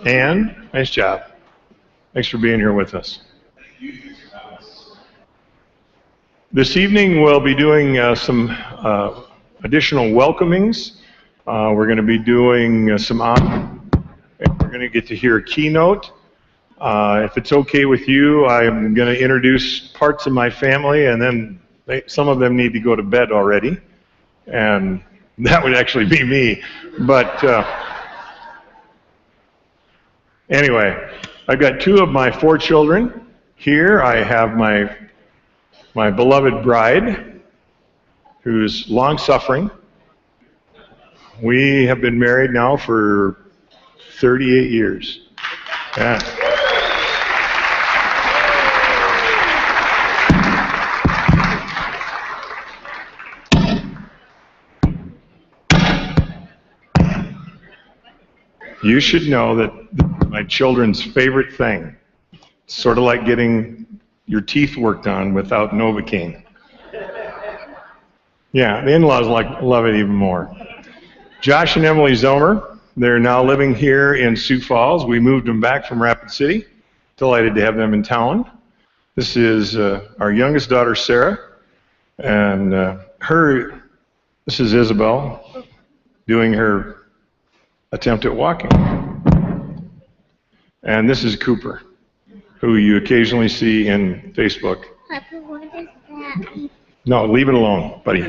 Ann, nice job. Thanks for being here with us. This evening we'll be doing some additional welcomings. We're going to be doing we're going to get to hear a keynote. If it's okay with you, I'm going to introduce parts of my family, and then some of them need to go to bed already, and that would actually be me. But anyway, I've got 2 of my 4 children here. I have my beloved bride, who's long-suffering. We have been married now for 38 years. Yeah. You should know that my children's favorite thing, sort of like getting your teeth worked on without Novocaine. Yeah, the in-laws love it even more. Josh and Emily Zomer, they're now living here in Sioux Falls. We moved them back from Rapid City. Delighted to have them in town. This is our youngest daughter, Sarah, and this is Isabel doing her attempt at walking. And this is Cooper, who you occasionally see in Facebook. Papa, what is that? No, leave it alone, buddy.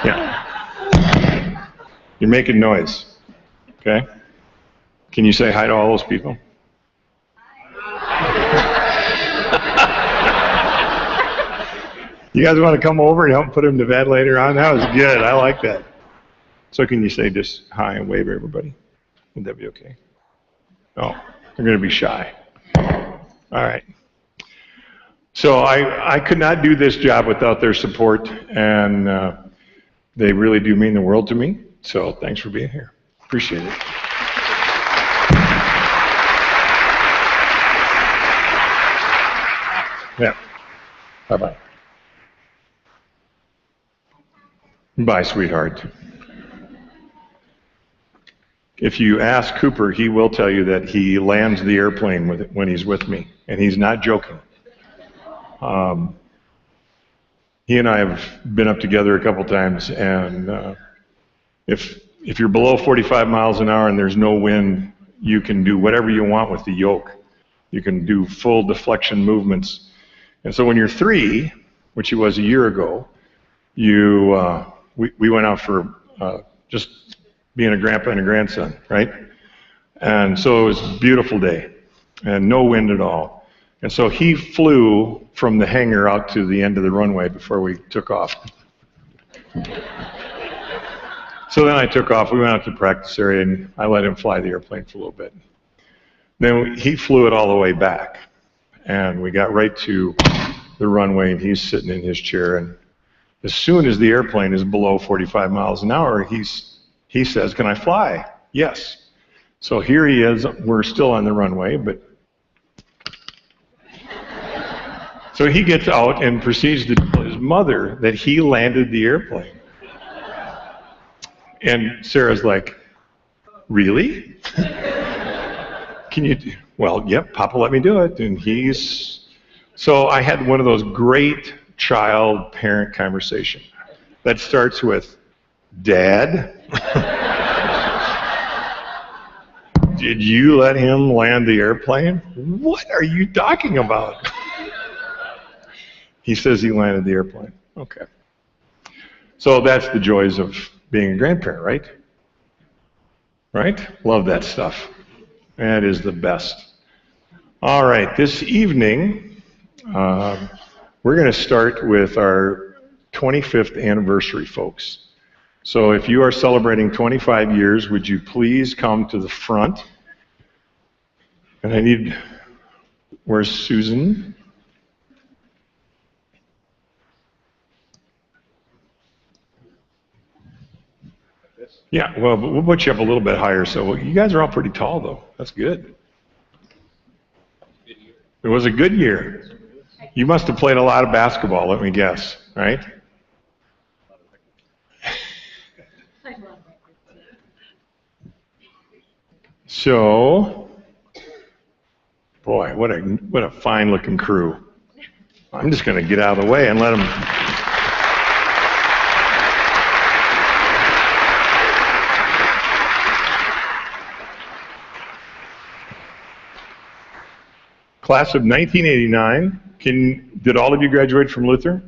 Yeah. You're making noise, okay? Can you say hi to all those people? You guys want to come over and help put them to bed later on? That was good. I like that. So can you say just hi and wave at everybody? Would that be okay? Oh, they're going to be shy. All right. So I could not do this job without their support, and they really do mean the world to me. So thanks for being here. Appreciate it. Yeah. Bye-bye. Bye, sweetheart. If you ask Cooper, he will tell you that he lands the airplane when he's with me, and he's not joking. He and I have been up together a couple times, and if you're below 45 miles an hour and there's no wind, you can do whatever you want with the yoke. You can do full deflection movements. And so when you're 3, which he was a year ago, we went out for just being a grandpa and a grandson, right? And so it was a beautiful day and no wind at all. And so he flew from the hangar out to the end of the runway before we took off. So then I took off. We went out to the practice area, and I let him fly the airplane for a little bit. Then he flew it all the way back, and we got right to the runway, and he's sitting in his chair. And as soon as the airplane is below 45 miles an hour, he says, "Can I fly?" Yes. So here he is. We're still on the runway, but so he gets out and proceeds to tell his mother that he landed the airplane. And Sarah's like, "Really? Can you do?" "Well, yep, Papa let me do it." And so I had one of those great child-parent conversation that starts with, "Dad, did you let him land the airplane?" "What are you talking about?" He says he landed the airplane. Okay. So that's the joys of being a grandparent, right? Right? Love that stuff. That is the best. All right, this evening, we're going to start with our 25th anniversary, folks. So if you are celebrating 25 years, would you please come to the front? And where's Susan? Yeah, well, we'll put you up a little bit higher. So you guys are all pretty tall, though. That's good. It was a good year. You must have played a lot of basketball, let me guess, right? So, boy, what a fine-looking crew. I'm just going to get out of the way and let them... Class of 1989. Did all of you graduate from Luther?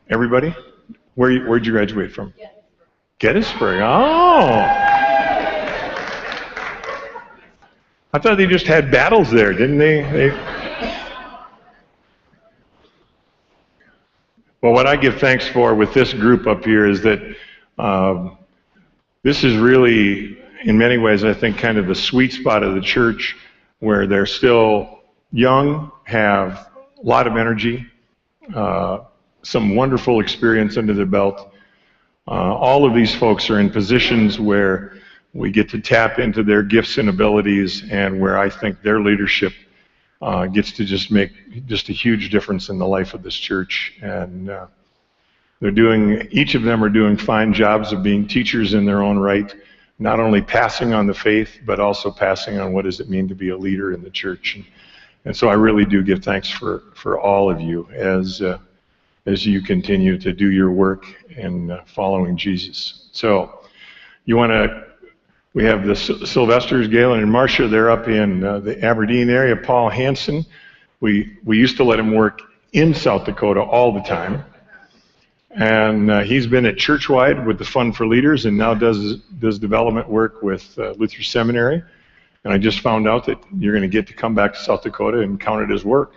Everybody? Where'd you graduate from? Gettysburg. Oh! I thought they just had battles there, didn't they? Well, what I give thanks for with this group up here is that this is really, in many ways, I think, kind of the sweet spot of the church, where they're still young, have a lot of energy, some wonderful experience under their belt. All of these folks are in positions where we get to tap into their gifts and abilities, and where I think their leadership gets to just make just a huge difference in the life of this church. And each of them are doing fine jobs of being teachers in their own right, not only passing on the faith, but also passing on what does it mean to be a leader in the church. And so I really do give thanks for all of you as you continue to do your work in following Jesus. So we have the Sylvesters, Galen, and Marcia. They're up in the Aberdeen area. Paul Hansen, we used to let him work in South Dakota all the time. And he's been at Churchwide with the Fund for Leaders, and now does development work with Luther Seminary. And I just found out that you're going to get to come back to South Dakota and count it as work.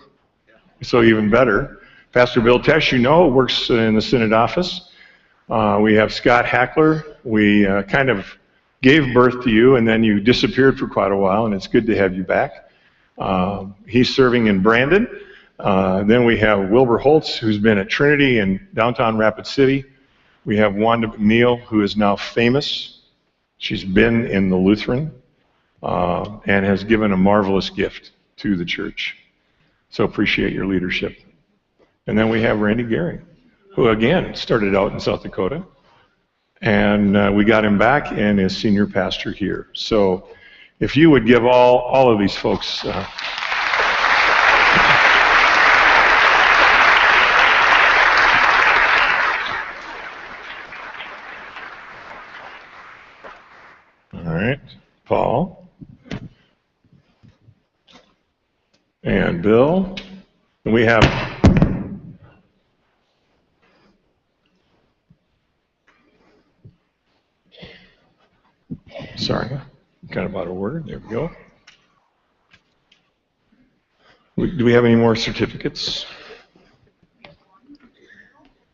So even better. Pastor Bill Tesh, works in the Synod office. We have Scott Hackler. We kind of gave birth to you, and then you disappeared for quite a while, and it's good to have you back. He's serving in Brandon. Then we have Wilbur Holtz, who's been at Trinity in downtown Rapid City. We have Wanda McNeil, who is now famous. She's been in the Lutheran and has given a marvelous gift to the church. So appreciate your leadership. And then we have Randy Gehring, who again started out in South Dakota. And we got him back and is senior pastor here. So if you would give all of these folks... All right, Paul and Bill, and we have kind of out of order. There we go. Do we have any more certificates?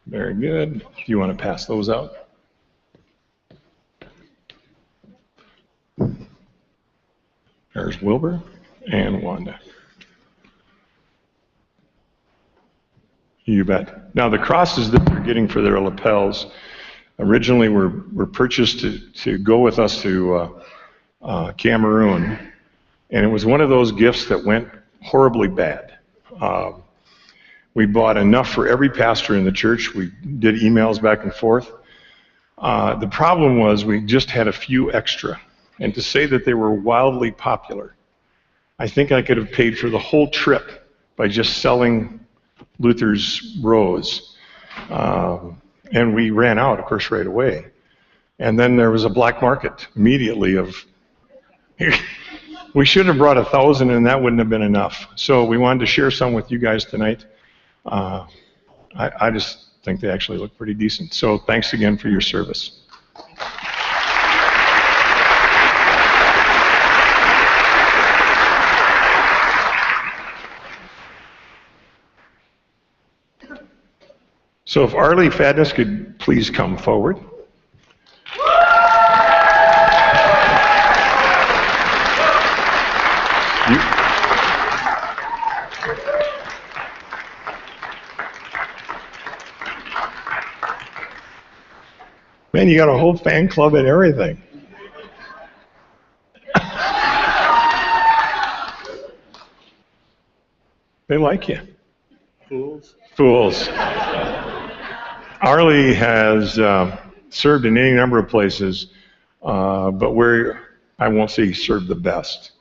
Very good. Do you want to pass those out? There's Wilbur and Wanda. You bet. Now the crosses that they're getting for their lapels originally were purchased to go with us to Cameroon, and it was one of those gifts that went horribly bad. We bought enough for every pastor in the church. We did emails back and forth. The problem was we just had a few extra. And to say that they were wildly popular, I think I could have paid for the whole trip by just selling Luther's rose. And we ran out, of course, right away. And then there was a black market immediately of, we should have brought 1,000 and that wouldn't have been enough. So we wanted to share some with you guys tonight. I just think they actually look pretty decent. So thanks again for your service. So if Arlie Fadness could please come forward. Man, you got a whole fan club and everything. They like you. Fools. Arlie has served in any number of places, but we're I won't say he served the best,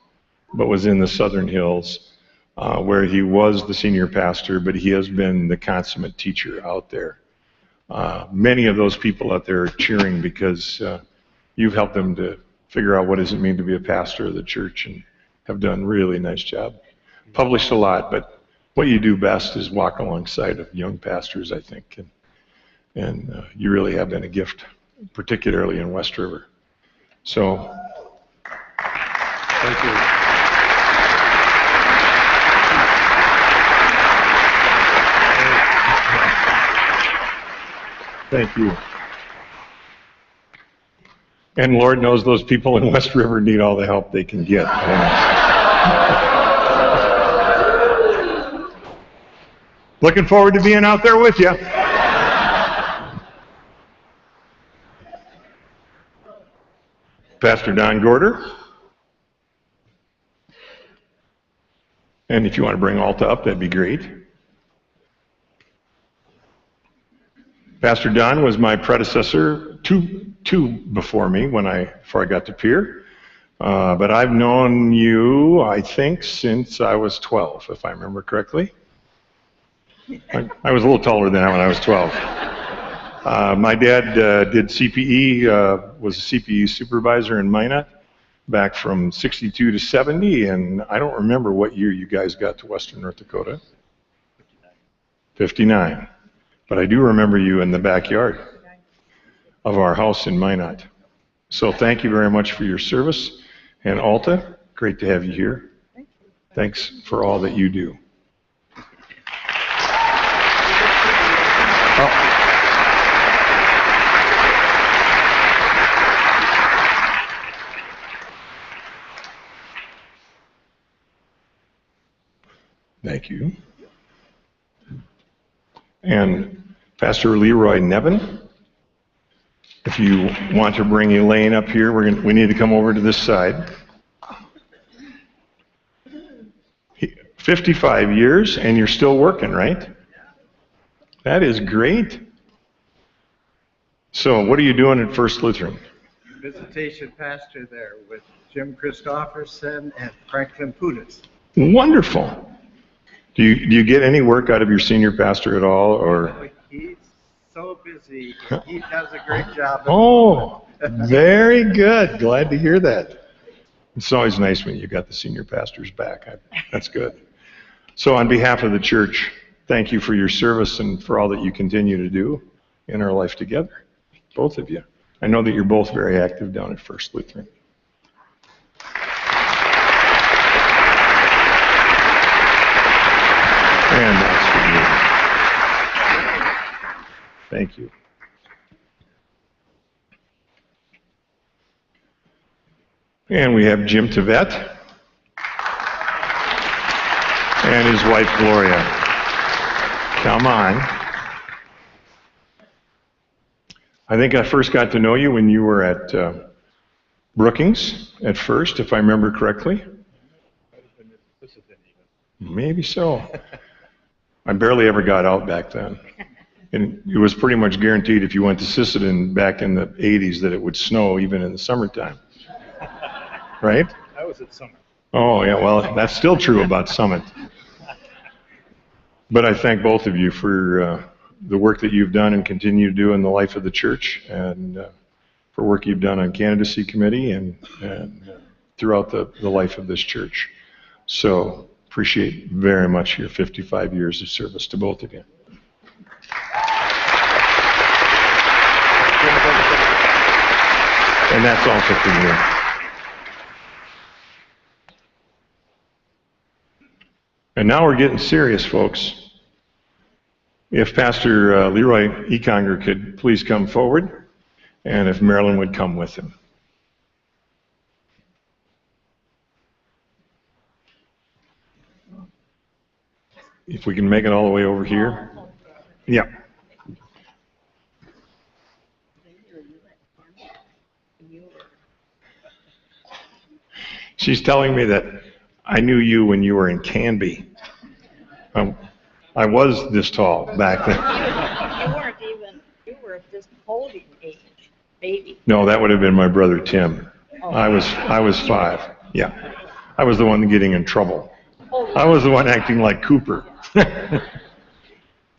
but was in the Southern Hills, where he was the senior pastor, but he has been the consummate teacher out there. Many of those people out there are cheering because you've helped them to figure out what does it mean to be a pastor of the church, and have done a really nice job. Published a lot, but what you do best is walk alongside of young pastors, I think, and you really have been a gift, particularly in West River. So, thank you. Thank you. And Lord knows those people in West River need all the help they can get. Looking forward to being out there with you. Pastor Don Gorder. And if you want to bring Alta up, that'd be great. Pastor Don was my predecessor, two before me, before I got to Pierre. But I've known you, I think, since I was 12, if I remember correctly. I was a little taller than that when I was 12. My dad did CPE, was a CPE supervisor in Minot back from 62 to 70, and I don't remember what year you guys got to Western North Dakota. 59. But I do remember you in the backyard of our house in Minot. So thank you very much for your service. And Alta, great to have you here. Thanks for all that you do. Oh. Thank you. And Pastor Leroy Nevin, if you want to bring Elaine up here, we need to come over to this side. 55 years, and you're still working, right? That is great. So what are you doing at First Lutheran? Visitation pastor there with Jim Christofferson and Franklin Putis. Wonderful. Do you get any work out of your senior pastor at all, or? He's so busy. He does a great job. Oh, very good. Glad to hear that. It's always nice when you got the senior pastors back. That's good. So on behalf of the church, thank you for your service and for all that you continue to do in our life together, both of you. I know that you're both very active down at First Lutheran. And that's for you. Thank you. And we have Jim Tevet and his wife Gloria. Come on. I think I first got to know you when you were at Brookings at first, if I remember correctly. Maybe so. I barely ever got out back then. And it was pretty much guaranteed if you went to Sisseton back in the 80s that it would snow even in the summertime. Right? I was at Summit. Oh, yeah, well, that's still true about Summit. But I thank both of you for the work that you've done and continue to do in the life of the church, and for work you've done on candidacy committee and throughout the life of this church. So appreciate very much your 55 years of service to both of you. And that's also for you. And now we're getting serious, folks. If Pastor Leroy Econger could please come forward, and if Marilyn would come with him. If we can make it all the way over here. Yeah. She's telling me that I knew you when you were in Canby. I was this tall back then. You weren't even, you were this holding age, baby. No, that would have been my brother Tim. I was 5. Yeah. I was the one getting in trouble. I was the one acting like Cooper.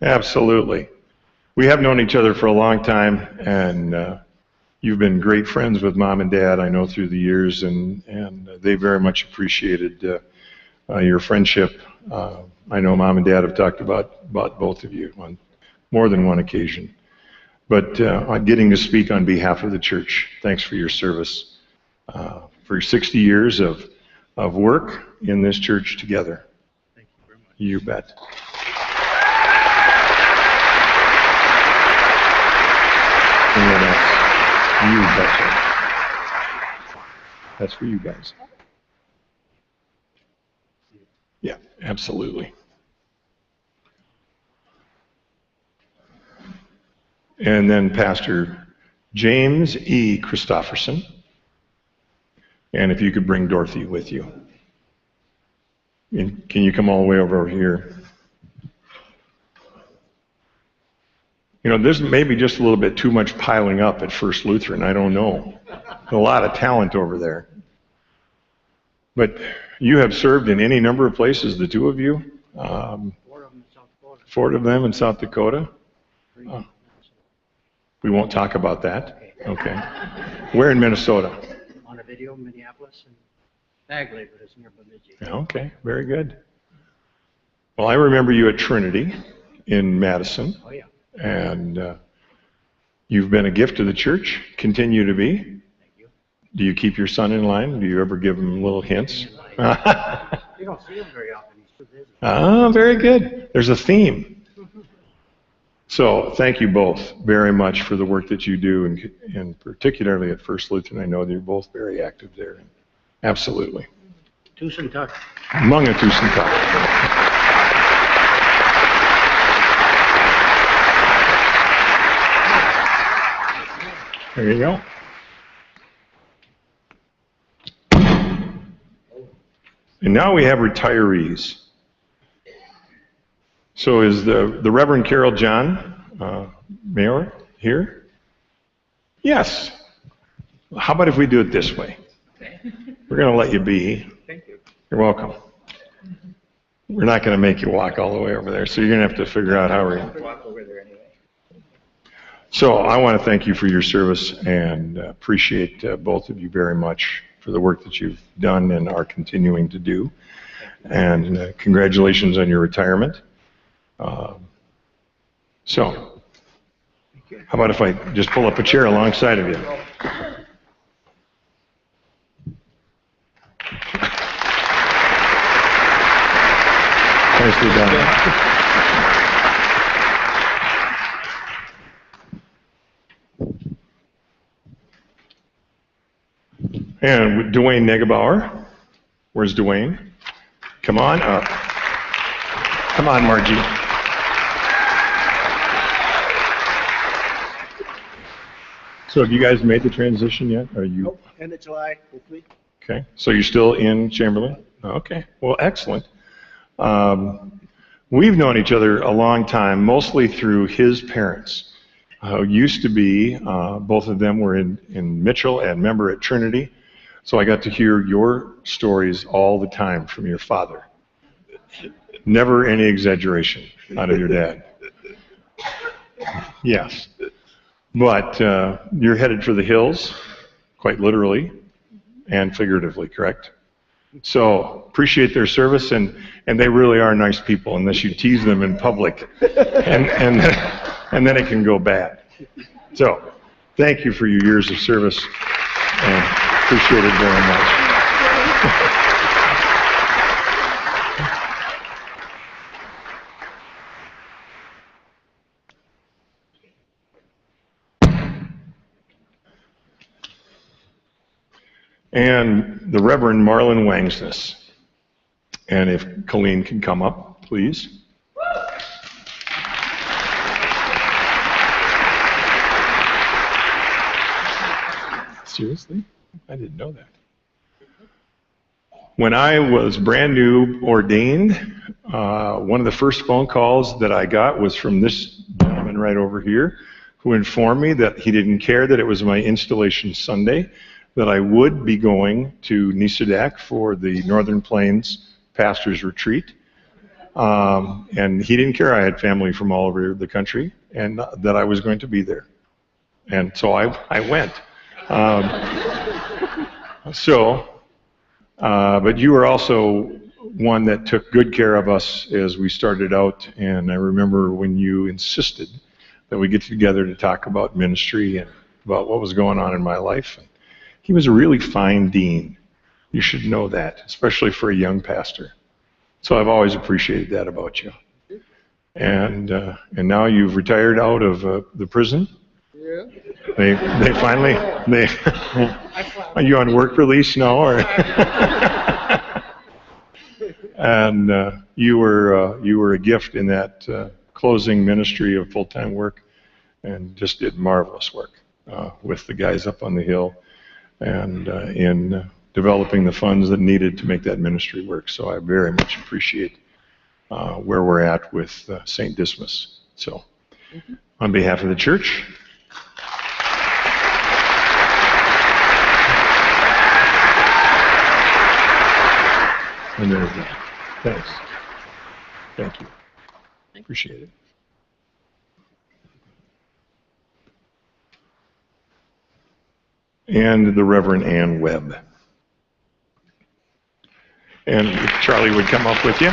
Absolutely. We have known each other for a long time, and you've been great friends with Mom and Dad, I know, through the years, and they very much appreciated your friendship. I know Mom and Dad have talked about both of you on more than one occasion. But getting to speak on behalf of the church, thanks for your service, for your 60 years of work in this church together. Thank you very much. You bet. Anyone else? You betcha. That's for you guys. Yeah, absolutely. And then Pastor James E. Christofferson. And if you could bring Dorothy with you. And can you come all the way over here? You know, there's maybe just a little bit too much piling up at First Lutheran. I don't know. A lot of talent over there. But you have served in any number of places, the two of you. 4 of them in South Dakota. 4 of them in South Dakota. Oh. We won't talk about that. Okay. Where in Minnesota? On a video, Minneapolis and Bagley, but it's near Bemidji. Okay, very good. Well, I remember you at Trinity in Madison. Oh, yeah. And you've been a gift to the church, continue to be. Thank you. Do you keep your son in line? Do you ever give him little hints? You don't see him very often. He's too busy. Ah, very good. There's a theme. So thank you both very much for the work that you do, and particularly at First Lutheran. I know that you're both very active there. Absolutely. Tucson Tuck. Munga Tucson Tuck. There you go. And now we have retirees. So is the Reverend Carol John Mayor here? Yes. How about if we do it this way? We're going to let you be. Thank you. You're welcome. We're not going to make you walk all the way over there, so you're going to have to figure out how we're going to Walk over there anyway. So I want to thank you for your service and appreciate both of you very much for the work that you've done and are continuing to do. And congratulations on your retirement. So how about if I just pull up a chair alongside of you? Nicely done. And Dwayne Negebauer. Where's Dwayne? Come on up. Come on, Margie. So have you guys made the transition yet? Are you? Nope. End of July, hopefully. Okay. So you're still in Chamberlain? Okay. Well, excellent. We've known each other a long time, mostly through his parents, who used to be, both of them were in Mitchell and member at Trinity. So I got to hear your stories all the time from your father. Never any exaggeration out of your dad. Yes. But you're headed for the hills, quite literally and figuratively, correct? So appreciate their service, and they really are nice people unless you tease them in public, and then it can go bad. So thank you for your years of service, and appreciate it very much. And the Reverend Marlon Wangsness. And if Colleen can come up, please. Seriously? I didn't know that. When I was brand new ordained, one of the first phone calls that I got was from this gentleman right over here, who informed me that he didn't care that it was my installation Sunday, that I would be going to Nisodak for the Northern Plains Pastors Retreat. And he didn't care I had family from all over the country and that I was going to be there. And so I went. But you were also one that took good care of us as we started out. And I remember when you insisted that we get together to talk about ministry and about what was going on in my life. And he was a really fine dean. You should know that, especially for a young pastor. So I've always appreciated that about you. And now you've retired out of the prison. Yeah. They finally are you on work release now, or? And you were a gift in that closing ministry of full-time work, and just did marvelous work with the guys up on the hill, and in developing the funds that needed to make that ministry work. So I very much appreciate where we're at with St. Dismas. So, on behalf of the church. And there's that. Thanks. Thank you. Appreciate it. And the Reverend Ann Webb. And if Charlie would come up with you.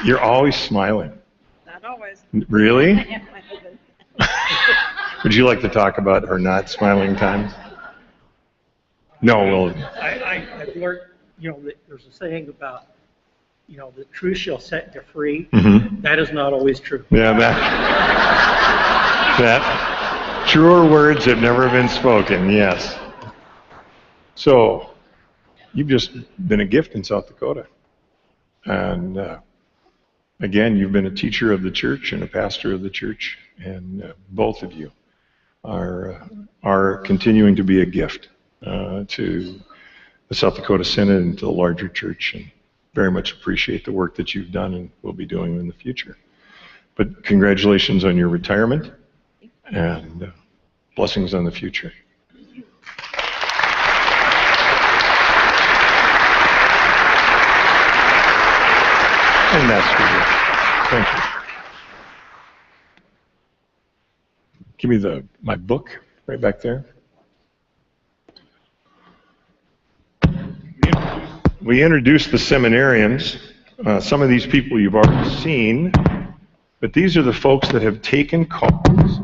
You're always smiling. Not always. Really? Yeah, my husband. Would you like to talk about our not smiling times? No, well, I've learned, that there's a saying about, the truth shall set you free. mm-hmm. That is not always true. Yeah, that truer words have never been spoken, yes. So, you've just been a gift in South Dakota. And again, you've been a teacher of the church and a pastor of the church, and both of you are continuing to be a gift to the South Dakota Synod and to the larger church, and very much appreciate the work that you've done and will be doing in the future. But congratulations on your retirement, and blessings on the future. And that's for you. Thank you. Give me my book right back there. We introduced the seminarians. Some of these people you've already seen, but these are the folks that have taken calls.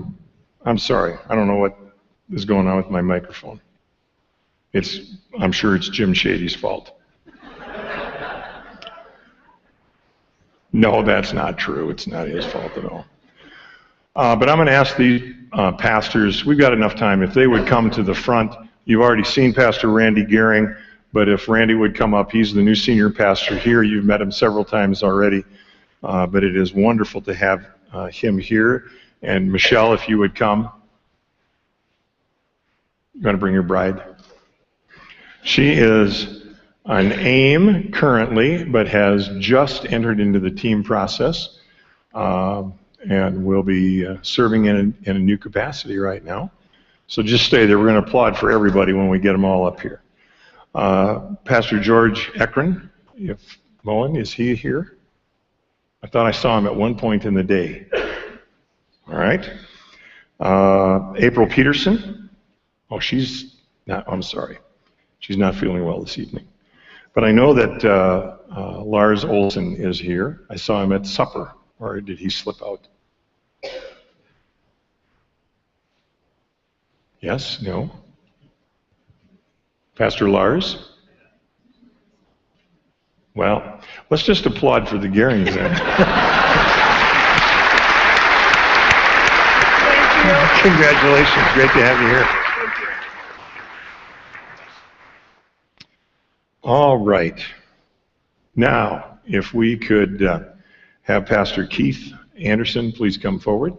I'm sorry, I don't know what is going on with my microphone. I'm sure it's Jim Shady's fault. No, that's not true. It's not his fault at all. But I'm going to ask the pastors, we've got enough time, if they would come to the front. You've already seen Pastor Randy Gehring, but if Randy would come up, he's the new senior pastor here. You've met him several times already, but it is wonderful to have him here. And Michelle, if you would come. You want to bring your bride? She is an AIM currently, but has just entered into the team process, and will be serving in a new capacity right now. So just stay there. We're going to applaud for everybody when we get them all up here. Pastor George Ekron, if Moen, is he here? I thought I saw him at one point in the day. All right. April Peterson. Oh, she's not, I'm sorry. She's not feeling well this evening. But I know that Lars Olson is here. I saw him at supper, or did he slip out? Yes? No? Pastor Lars? Well, let's just applaud for the Gehrings then. Congratulations. Great to have you here. All right. Now, if we could have Pastor Keith Anderson please come forward.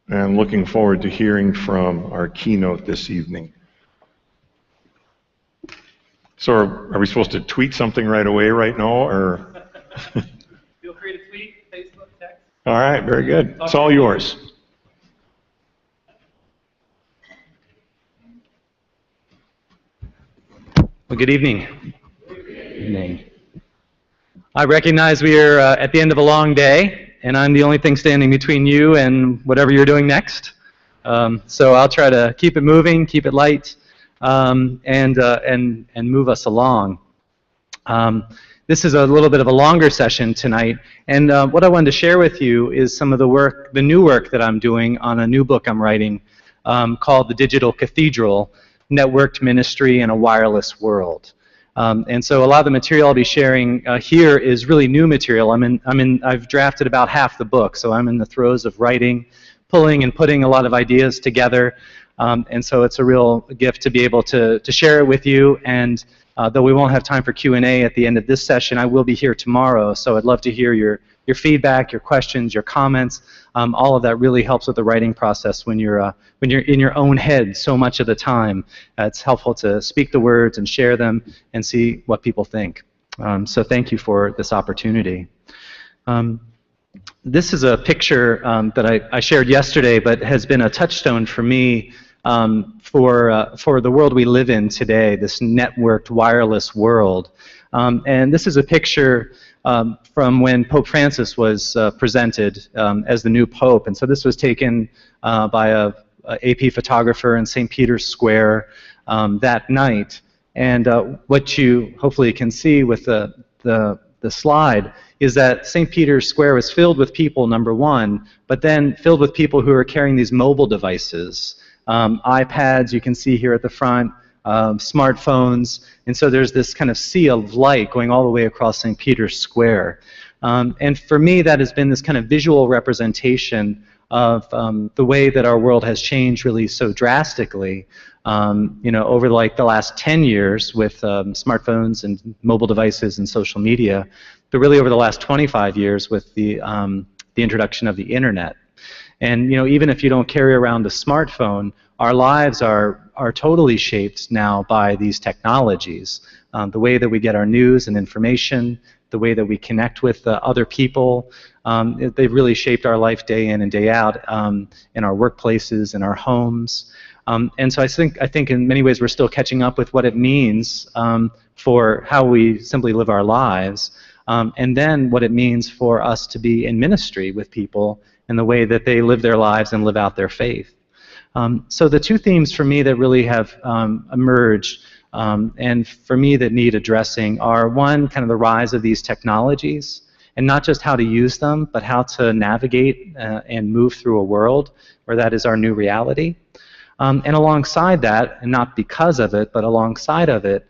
And looking forward to hearing from our keynote this evening. So are we supposed to tweet something right away right now, or? Feel free to tweet, Facebook, text. All right, very good. It's all yours. Well, good evening. Evening. I recognize we are at the end of a long day, and I'm the only thing standing between you and whatever you're doing next. So I'll try to keep it moving, keep it light, and move us along. This is a little bit of a longer session tonight, and what I wanted to share with you is some of the new work that I'm doing on a new book I'm writing called The Digital Cathedral: Networked Ministry in a Wireless World. And so a lot of the material I'll be sharing here is really new material. I've drafted about half the book, so I'm in the throes of writing, pulling and putting a lot of ideas together. And so it's a real gift to be able to share it with you. And though we won't have time for Q&A at the end of this session, I will be here tomorrow. So I'd love to hear your feedback, your questions, your comments. All of that really helps with the writing process when you're in your own head so much of the time. It's helpful to speak the words and share them and see what people think. So thank you for this opportunity. This is a picture that I shared yesterday, but has been a touchstone for me for the world we live in today, this networked wireless world. And this is a picture from when Pope Francis was presented as the new Pope. And so this was taken by a AP photographer in St. Peter's Square that night. And what you hopefully can see with the slide is that St. Peter's Square was filled with people, number one, but then filled with people who are carrying these mobile devices. iPads, you can see here at the front, smartphones, and so there's this kind of sea of light going all the way across St. Peter's Square. And for me, that has been this kind of visual representation of the way that our world has changed really so drastically, over like the last 10 years with smartphones and mobile devices and social media, but really over the last 25 years with the introduction of the internet. And even if you don't carry around a smartphone, our lives are totally shaped now by these technologies. The way that we get our news and information, the way that we connect with other people, they've really shaped our life day in and day out in our workplaces, in our homes. And so I think in many ways we're still catching up with what it means for how we simply live our lives, and then what it means for us to be in ministry with people in the way that they live their lives and live out their faith. So the two themes for me that really have emerged and for me that need addressing are, one, kind of the rise of these technologies, and not just how to use them, but how to navigate and move through a world where that is our new reality. And alongside that, and not because of it, but alongside of it,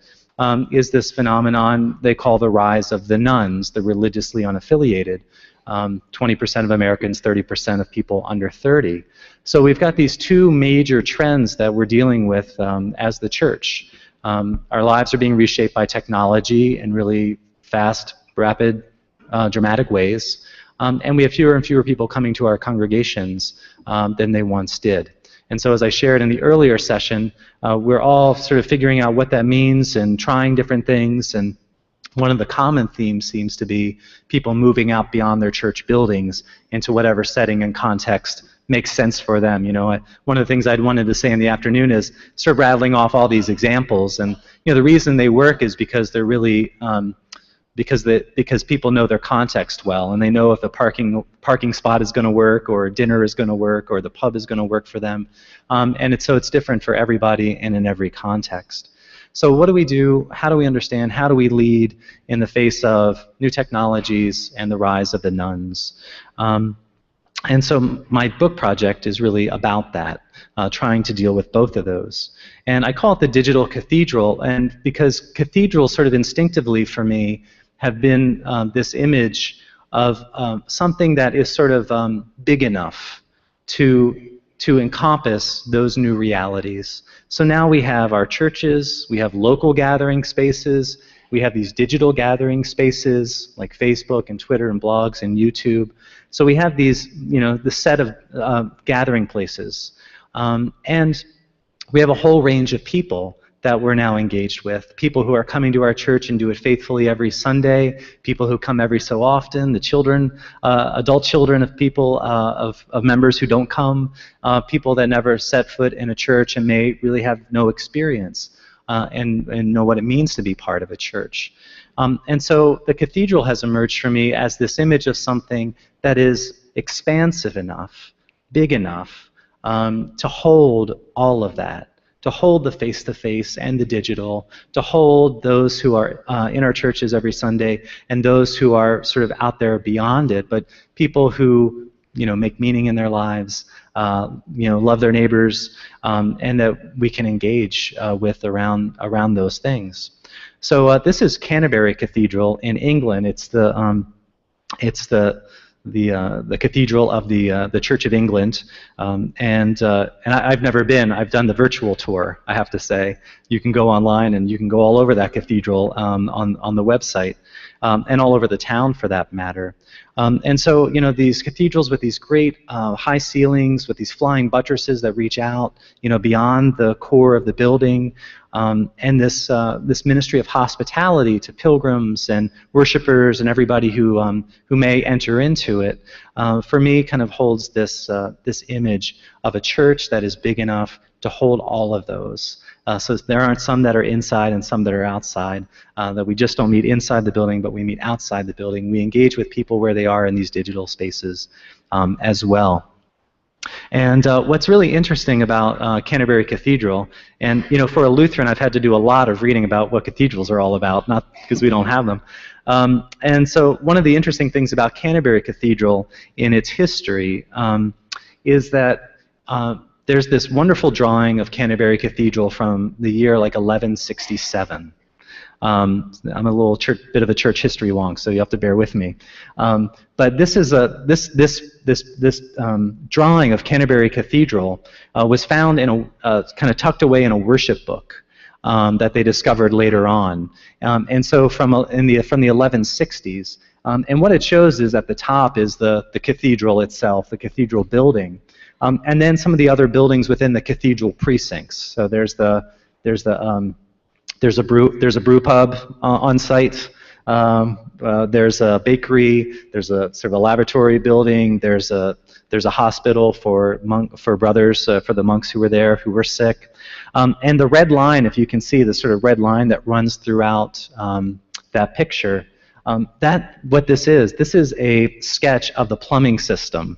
is this phenomenon they call the rise of the nones, the religiously unaffiliated. 20% of Americans, 30% of people under 30. So we've got these two major trends that we're dealing with as the church. Our lives are being reshaped by technology in really fast, rapid, dramatic ways. And we have fewer and fewer people coming to our congregations than they once did. And so as I shared in the earlier session, we're all sort of figuring out what that means and trying different things. And one of the common themes seems to be people moving out beyond their church buildings into whatever setting and context makes sense for them. One of the things I'd wanted to say in the afternoon is sort of rattling off all these examples, and the reason they work is because they're really because people know their context well, and they know if the parking spot is going to work, or dinner is going to work, or the pub is going to work for them, and it's different for everybody and in every context. So what do we do? How do we understand? How do we lead in the face of new technologies and the rise of the nones? And so my book project is really about that, trying to deal with both of those. And I call it the Digital Cathedral, and because cathedrals sort of instinctively for me have been this image of something that is sort of big enough to encompass those new realities. So now we have our churches, we have local gathering spaces, we have these digital gathering spaces like Facebook and Twitter and blogs and YouTube. So we have these, the set of gathering places. And we have a whole range of people that we're now engaged with. People who are coming to our church and do it faithfully every Sunday, people who come every so often, the children, adult children of people, of members who don't come, people that never set foot in a church and may really have no experience and know what it means to be part of a church. And so the cathedral has emerged for me as this image of something that is expansive enough, big enough, to hold all of that, to hold the face-to-face and the digital, to hold those who are in our churches every Sunday and those who are sort of out there beyond it, but people who make meaning in their lives, love their neighbors, and that we can engage with around those things. So this is Canterbury Cathedral in England. It's the cathedral of the Church of England, and I've never been. I've done the virtual tour, I have to say. You can go online and you can go all over that cathedral on the website, and all over the town for that matter. And so these cathedrals with these great high ceilings, with these flying buttresses that reach out beyond the core of the building, and this ministry of hospitality to pilgrims and worshipers and everybody who may enter into it, for me kind of holds this image of a church that is big enough to hold all of those. So there aren't some that are inside and some that are outside, that we just don't meet inside the building, but we meet outside the building. We engage with people where they are in these digital spaces as well. And what's really interesting about Canterbury Cathedral, and for a Lutheran, I've had to do a lot of reading about what cathedrals are all about, not because we don't have them. And so one of the interesting things about Canterbury Cathedral in its history is that there's this wonderful drawing of Canterbury Cathedral from the year like 1167. I'm a little bit of a church history wonk, so you have to bear with me. But this is this drawing of Canterbury Cathedral was found in kind of tucked away in a worship book that they discovered later on, and so from the 1160s. And what it shows is at the top is the cathedral itself, the cathedral building. And then some of the other buildings within the cathedral precincts. So there's a brew pub on site. There's a bakery. There's a sort of a laboratory building. There's a hospital for brothers, for the monks who were there who were sick. And the red line, if you can see the sort of red line that runs throughout that picture, what this is a sketch of the plumbing system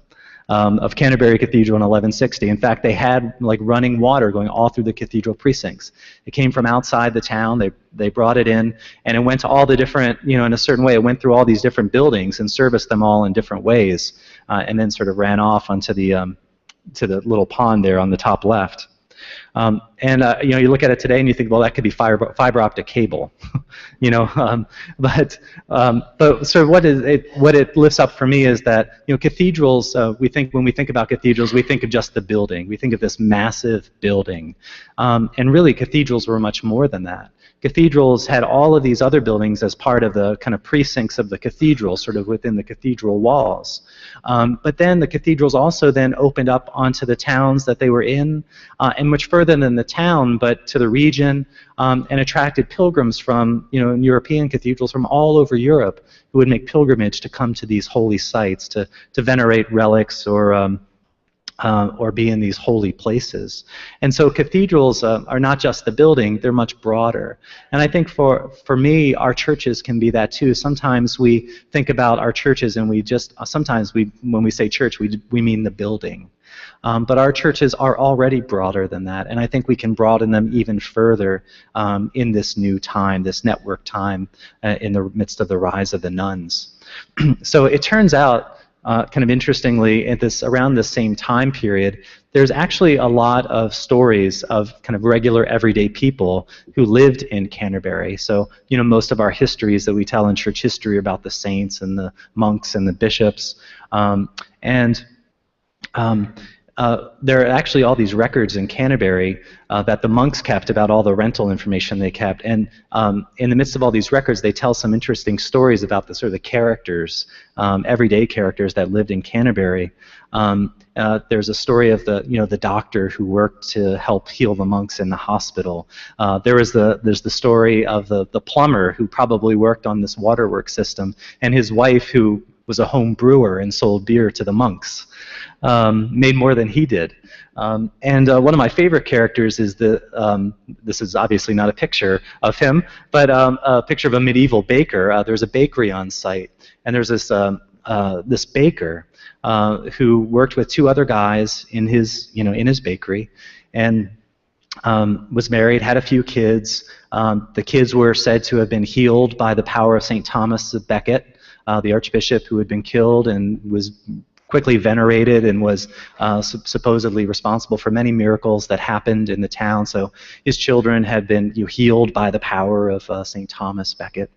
of Canterbury Cathedral in 1160. In fact, they had like running water going all through the cathedral precincts. It came from outside the town. They brought it in, and it went to all the different, in a certain way, it went through all these different buildings and serviced them all in different ways, and then sort of ran off onto the to the little pond there on the top left. You look at it today and you think, well, that could be fiber optic cable, but sort of what it lifts up for me is that cathedrals. When we think about cathedrals, we think of just the building. We think of this massive building, and really cathedrals were much more than that. Cathedrals had all of these other buildings as part of the kind of precincts of the cathedral, sort of within the cathedral walls. But then the cathedrals also then opened up onto the towns that they were in, and much further than the town, but to the region, and attracted pilgrims from, European cathedrals from all over Europe who would make pilgrimage to come to these holy sites, to venerate relics or be in these holy places. And so cathedrals are not just the building, they're much broader. And I think for me, our churches can be that too. Sometimes we think about our churches and when we say church, we mean the building. But our churches are already broader than that, and I think we can broaden them even further in this new time, this network time, in the midst of the rise of the nuns. So it turns out, kind of interestingly, around the same time period, there's actually a lot of stories of kind of regular everyday people who lived in Canterbury. So, most of our histories that we tell in church history are about the saints and the monks and the bishops. There are actually all these records in Canterbury that the monks kept about all the rental information they kept. And in the midst of all these records, they tell some interesting stories about the sort of the characters, everyday characters that lived in Canterbury. There's a story of the doctor who worked to help heal the monks in the hospital. There's the story of the plumber who probably worked on this waterworks system, and his wife who was a home brewer and sold beer to the monks, made more than he did. And one of my favorite characters is this is obviously not a picture of him, but a picture of a medieval baker. There's a bakery on site, and there's this baker who worked with two other guys in his bakery, and was married, had a few kids. The kids were said to have been healed by the power of St. Thomas of Becket, the archbishop who had been killed and was quickly venerated and was supposedly responsible for many miracles that happened in the town. So his children had been healed by the power of St. Thomas Becket.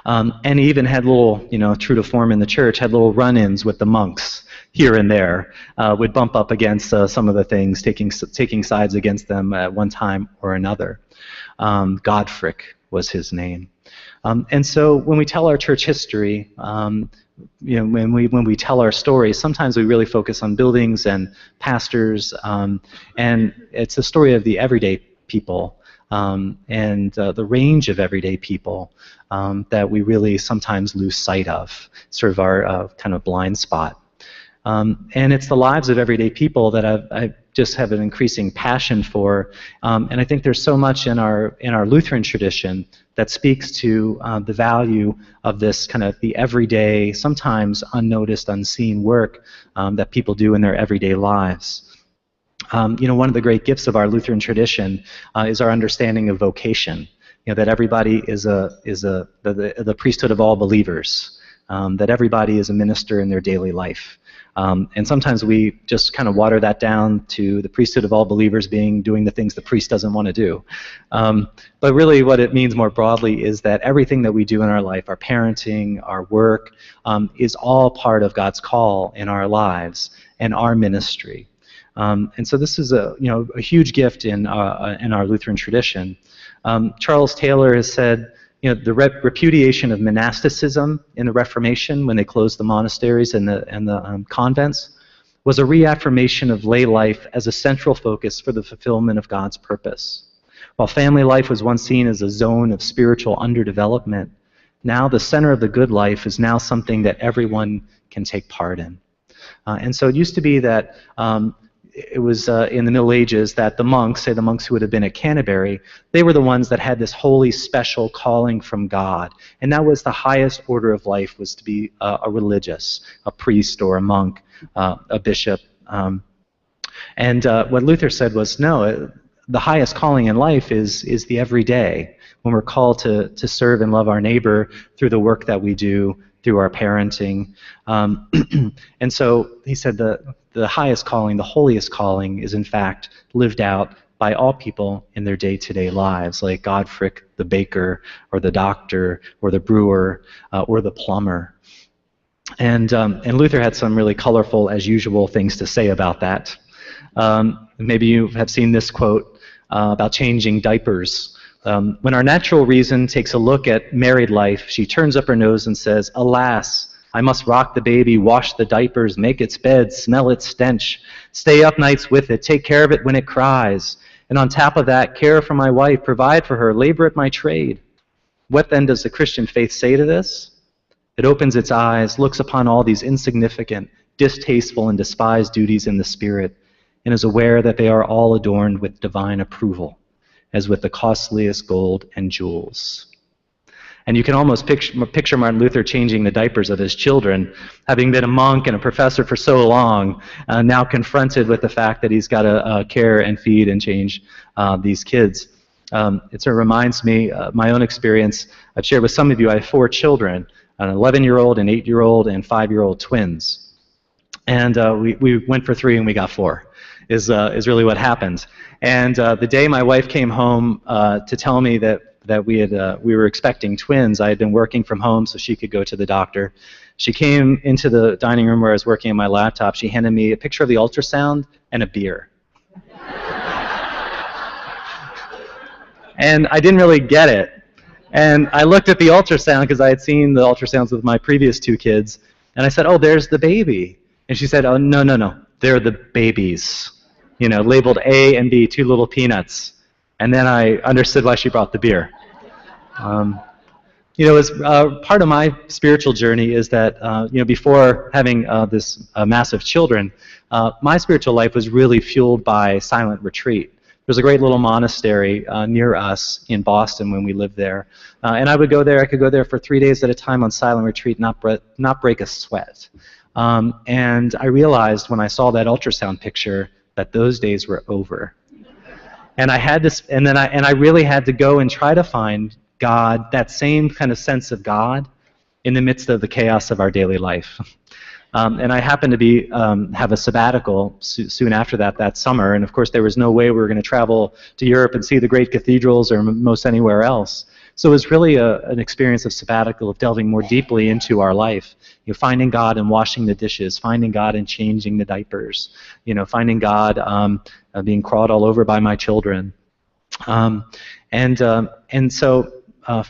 And he even had little, true to form in the church, had little run-ins with the monks here and there, would bump up against some of the things, taking sides against them at one time or another. Godfric was his name. And so when we tell our church history, when we tell our stories, sometimes we really focus on buildings and pastors, and it's the story of the everyday people. And the range of everyday people that we really sometimes lose sight of, sort of our kind of blind spot. And it's the lives of everyday people that I just have an increasing passion for. And I think there's so much in our Lutheran tradition that speaks to the value of this kind of the everyday, sometimes unnoticed, unseen work that people do in their everyday lives. One of the great gifts of our Lutheran tradition is our understanding of vocation. That everybody is the priesthood of all believers. That everybody is a minister in their daily life. And sometimes we just kind of water that down to the priesthood of all believers doing the things the priest doesn't want to do. But really what it means more broadly is that everything that we do in our life, our parenting, our work, is all part of God's call in our lives and our ministry. And so this is a huge gift in our Lutheran tradition. Charles Taylor has said, the repudiation of monasticism in the Reformation, when they closed the monasteries and the convents, was a reaffirmation of lay life as a central focus for the fulfillment of God's purpose. While family life was once seen as a zone of spiritual underdevelopment, now the center of the good life is now something that everyone can take part in. And so it used to be that it was in the Middle Ages that the monks, say the monks who would have been at Canterbury, they were the ones that had this holy special calling from God. And that was the highest order of life, was to be a religious, a priest or a monk, a bishop. And what Luther said was, no, the highest calling in life is the everyday, when we're called to serve and love our neighbor through the work that we do, through our parenting. And so he said the highest calling, the holiest calling, is in fact lived out by all people in their day-to-day lives, like Godfric, the baker, or the doctor, or the brewer, or the plumber. And Luther had some really colorful, as usual, things to say about that. Maybe you have seen this quote about changing diapers. When our natural reason takes a look at married life, she turns up her nose and says, "Alas, I must rock the baby, wash the diapers, make its bed, smell its stench, stay up nights with it, take care of it when it cries, and on top of that, care for my wife, provide for her, labor at my trade." What then does the Christian faith say to this? It opens its eyes, looks upon all these insignificant, distasteful, and despised duties in the Spirit, and is aware that they are all adorned with divine approval, as with the costliest gold and jewels. And you can almost picture Martin Luther changing the diapers of his children, having been a monk and a professor for so long, now confronted with the fact that he's got to care and feed and change these kids. It sort of reminds me of my own experience. I've shared with some of you, I have 4 children, an 11-year-old, an 8-year-old, and 5-year-old twins. And we went for 3 and we got 4. Is really what happened. And the day my wife came home to tell me that we were expecting twins, I had been working from home so she could go to the doctor. She came into the dining room where I was working on my laptop. She handed me a picture of the ultrasound and a beer. And I didn't really get it. And I looked at the ultrasound because I had seen the ultrasounds with my previous 2 kids. And I said, "Oh, there's the baby." And she said, "Oh, no, they're the babies." Labeled A and B, 2 little peanuts. And then I understood why she brought the beer. As part of my spiritual journey is that, before having this massive children, my spiritual life was really fueled by silent retreat. There's a great little monastery near us in Boston when we lived there, and I could go there for 3 days at a time on silent retreat, not break a sweat. And I realized when I saw that ultrasound picture that those days were over. And I really had to go and try to find God, that same kind of sense of God, in the midst of the chaos of our daily life. And I happened to have a sabbatical soon after that summer, and of course there was no way we were going to travel to Europe and see the great cathedrals or most anywhere else. So it was really an experience of sabbatical, of delving more deeply into our life. Finding God and washing the dishes, finding God and changing the diapers, finding God being crawled all over by my children. And so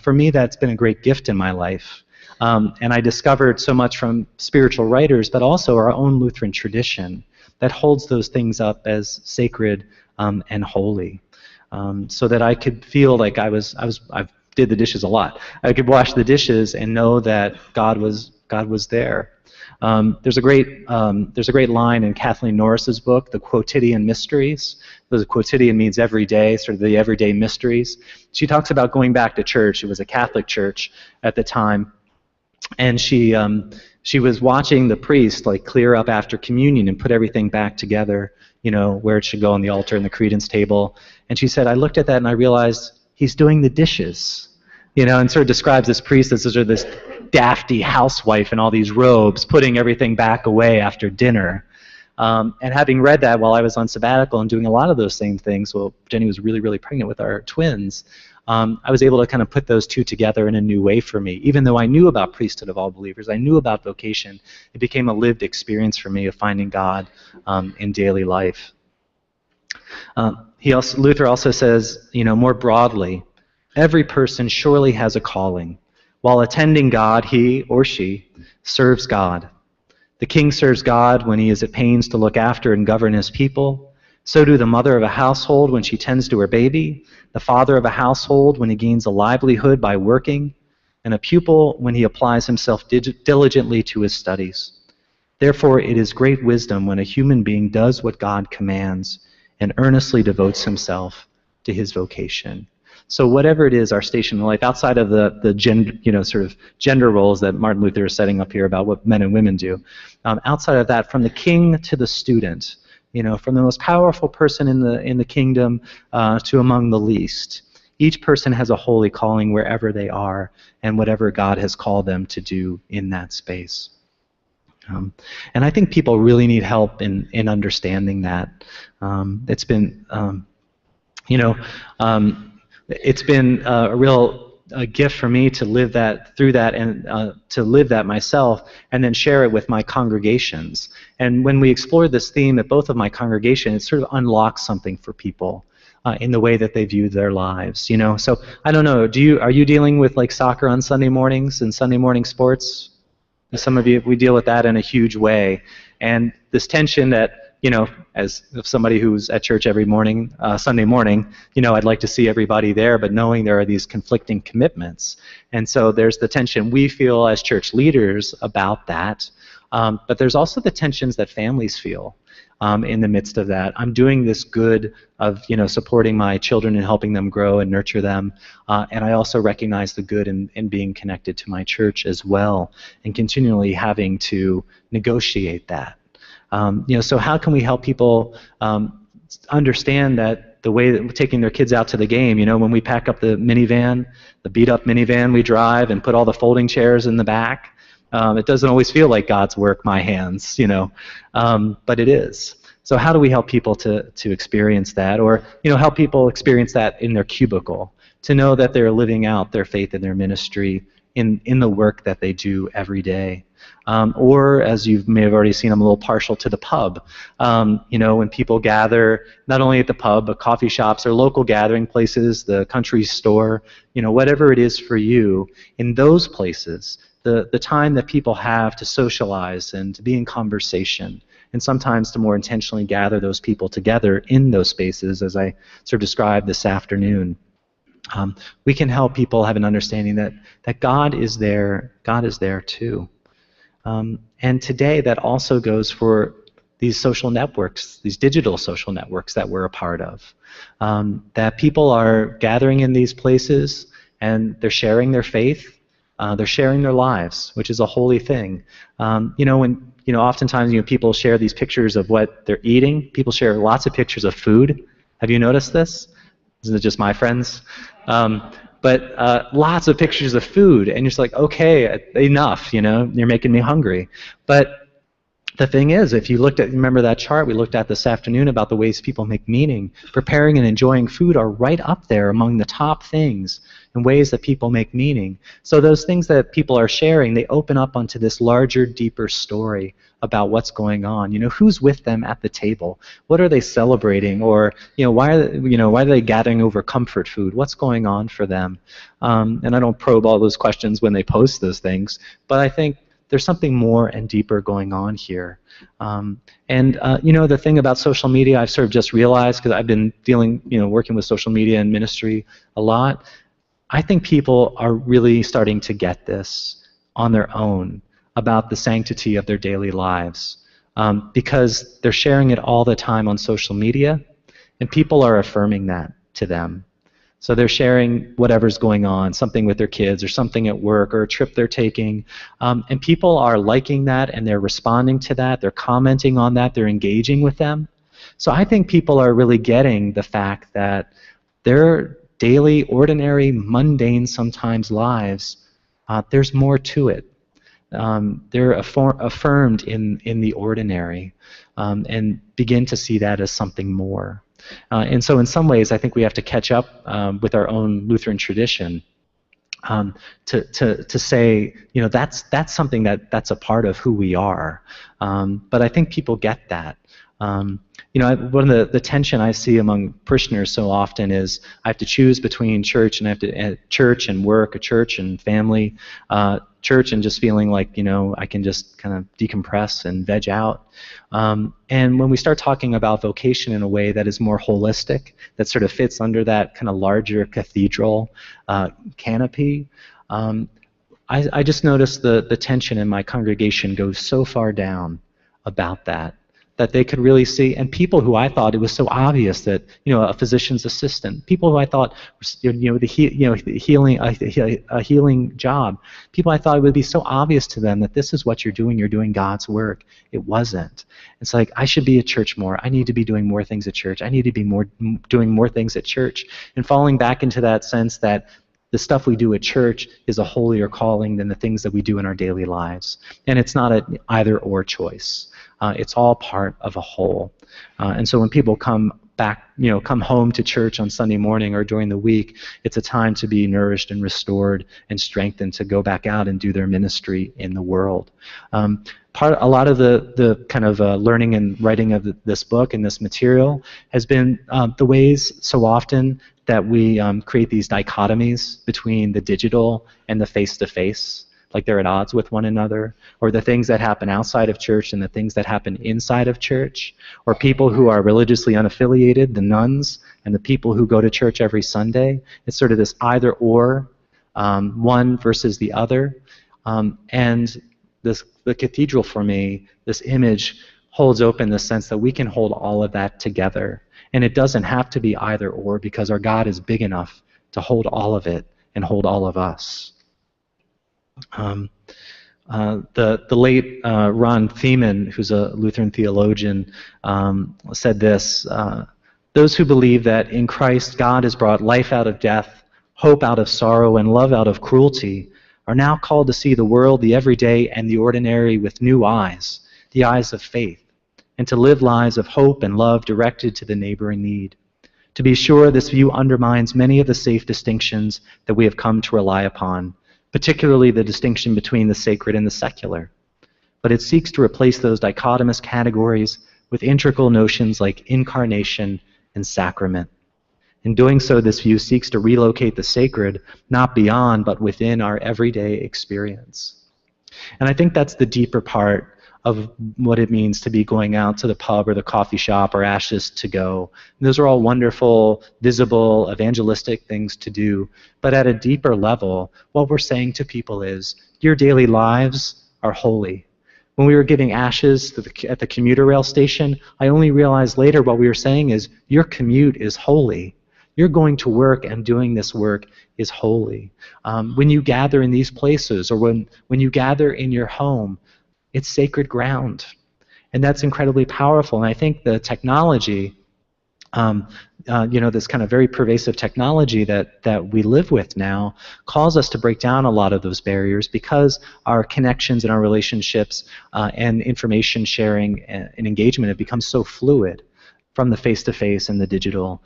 for me, that's been a great gift in my life. And I discovered so much from spiritual writers, but also our own Lutheran tradition that holds those things up as sacred and holy, so that I could feel like I did the dishes a lot. I could wash the dishes and know that God was there. There's a great line in Kathleen Norris's book, The Quotidian Mysteries. The quotidian means every day, sort of the everyday mysteries. She talks about going back to church. It was a Catholic church at the time, and she was watching the priest clear up after communion and put everything back together, where it should go on the altar and the credence table. And she said, I looked at that and I realized he's doing the dishes, and sort of describes this priest as sort of this dafty housewife in all these robes, putting everything back away after dinner. And having read that while I was on sabbatical and doing a lot of those same things, well, Jenny was really, really pregnant with our twins, I was able to kind of put those two together in a new way for me. Even though I knew about priesthood of all believers, I knew about vocation, it became a lived experience for me of finding God in daily life. Luther also says, more broadly, every person surely has a calling. While attending God, he or she serves God. The king serves God when he is at pains to look after and govern his people. So do the mother of a household when she tends to her baby, the father of a household when he gains a livelihood by working, and a pupil when he applies himself diligently to his studies. Therefore, it is great wisdom when a human being does what God commands and earnestly devotes himself to his vocation. So whatever it is, our station in life, outside of the gender roles that Martin Luther is setting up here about what men and women do, outside of that, from the king to the student, from the most powerful person in the kingdom to among the least, each person has a holy calling wherever they are and whatever God has called them to do in that space. And I think people really need help in understanding that. It's been a real gift for me to live that through that and to live that myself and then share it with my congregations. And when we explored this theme at both of my congregations, it sort of unlocks something for people in the way that they view their lives. So I don't know. Are you dealing with soccer on Sunday mornings and Sunday morning sports? Some of you, we deal with that in a huge way, and this tension that as somebody who's at church every morning, Sunday morning, I'd like to see everybody there, but knowing there are these conflicting commitments. And so there's the tension we feel as church leaders about that, but there's also the tensions that families feel in the midst of that. I'm doing this good of, supporting my children and helping them grow and nurture them, and I also recognize the good in being connected to my church as well, and continually having to negotiate that. So how can we help people understand that the way that we're taking their kids out to the game, when we pack up the minivan, the beat-up minivan we drive and put all the folding chairs in the back, it doesn't always feel like God's work, my hands, but it is. So how do we help people to experience that, or help people experience that in their cubicle, to know that they're living out their faith in their ministry in the work that they do every day? Or, as you may have already seen, I'm a little partial to the pub. When people gather, not only at the pub, but coffee shops or local gathering places, the country store, whatever it is for you, in those places, the time that people have to socialize and to be in conversation, and sometimes to more intentionally gather those people together in those spaces, as I sort of described this afternoon. We can help people have an understanding that God is there. God is there too. And today that also goes for these social networks, these digital social networks that we're a part of. That people are gathering in these places and they're sharing their faith, they're sharing their lives, which is a holy thing. Oftentimes, people share these pictures of what they're eating. People share lots of pictures of food. Have you noticed this? Isn't it just my friends? But lots of pictures of food, and you're just like, okay, enough, you're making me hungry. But the thing is, if you remember that chart we looked at this afternoon about the ways people make meaning, preparing and enjoying food are right up there among the top things and ways that people make meaning. So those things that people are sharing, they open up onto this larger, deeper story about what's going on. Who's with them at the table? What are they celebrating? Or, why are they gathering over comfort food? What's going on for them? And I don't probe all those questions when they post those things, but I think there's something more and deeper going on here. The thing about social media, I've sort of just realized, because I've been working with social media and ministry a lot, I think people are really starting to get this on their own about the sanctity of their daily lives, because they're sharing it all the time on social media, and people are affirming that to them. So they're sharing whatever's going on, something with their kids or something at work or a trip they're taking. And people are liking that and they're responding to that. They're commenting on that. They're engaging with them. So I think people are really getting the fact that their daily, ordinary, mundane sometimes lives, there's more to it. They're affirmed in the ordinary and begin to see that as something more. And so in some ways, I think we have to catch up with our own Lutheran tradition to say, that's something that's a part of who we are. But I think people get that. One of the tension I see among parishioners so often is I have to choose between church and church and work, or church and family, church and just feeling like I can just kind of decompress and veg out. And when we start talking about vocation in a way that is more holistic, that sort of fits under that kind of larger cathedral canopy, I just noticed the tension in my congregation goes so far down about that they could really see, and people who I thought it was so obvious that, a physician's assistant, people who I thought, a healing job, people I thought it would be so obvious to them that this is what you're doing God's work. It wasn't. It's like, I should be at church more. I need to be doing more things at church. I need to be doing more things at church. And falling back into that sense that the stuff we do at church is a holier calling than the things that we do in our daily lives. And it's not an either or choice. It's all part of a whole. And so when people come home to church on Sunday morning or during the week, it's a time to be nourished and restored and strengthened to go back out and do their ministry in the world. A lot of the kind of learning and writing of this book and this material has been the ways so often that we create these dichotomies between the digital and the face-to-face, like they're at odds with one another, or the things that happen outside of church and the things that happen inside of church, or people who are religiously unaffiliated, the nuns, and the people who go to church every Sunday. It's sort of this either or, one versus the other. And the cathedral, for me, this image holds open the sense that we can hold all of that together. And it doesn't have to be either or, because our God is big enough to hold all of it and hold all of us. The late Ron Thiemann, who's a Lutheran theologian, said this: those who believe that in Christ God has brought life out of death, hope out of sorrow, and love out of cruelty are now called to see the world, the everyday, and the ordinary with new eyes, the eyes of faith, and to live lives of hope and love directed to the neighbor in need. To be sure, this view undermines many of the safe distinctions that we have come to rely upon, particularly the distinction between the sacred and the secular. But it seeks to replace those dichotomous categories with integral notions like incarnation and sacrament. In doing so, this view seeks to relocate the sacred, not beyond, but within our everyday experience. And I think that's the deeper part of what it means to be going out to the pub or the coffee shop or Ashes to Go. And those are all wonderful, visible, evangelistic things to do. But at a deeper level, what we're saying to people is, your daily lives are holy. When we were giving ashes at the commuter rail station, I only realized later what we were saying is, your commute is holy. You're going to work and doing this work is holy. When you gather in these places, or when you gather in your home, it's sacred ground. And that's incredibly powerful. And I think the technology, this kind of very pervasive technology that we live with now, calls us to break down a lot of those barriers, because our connections and our relationships and information sharing and engagement have become so fluid, from the face-to-face and the digital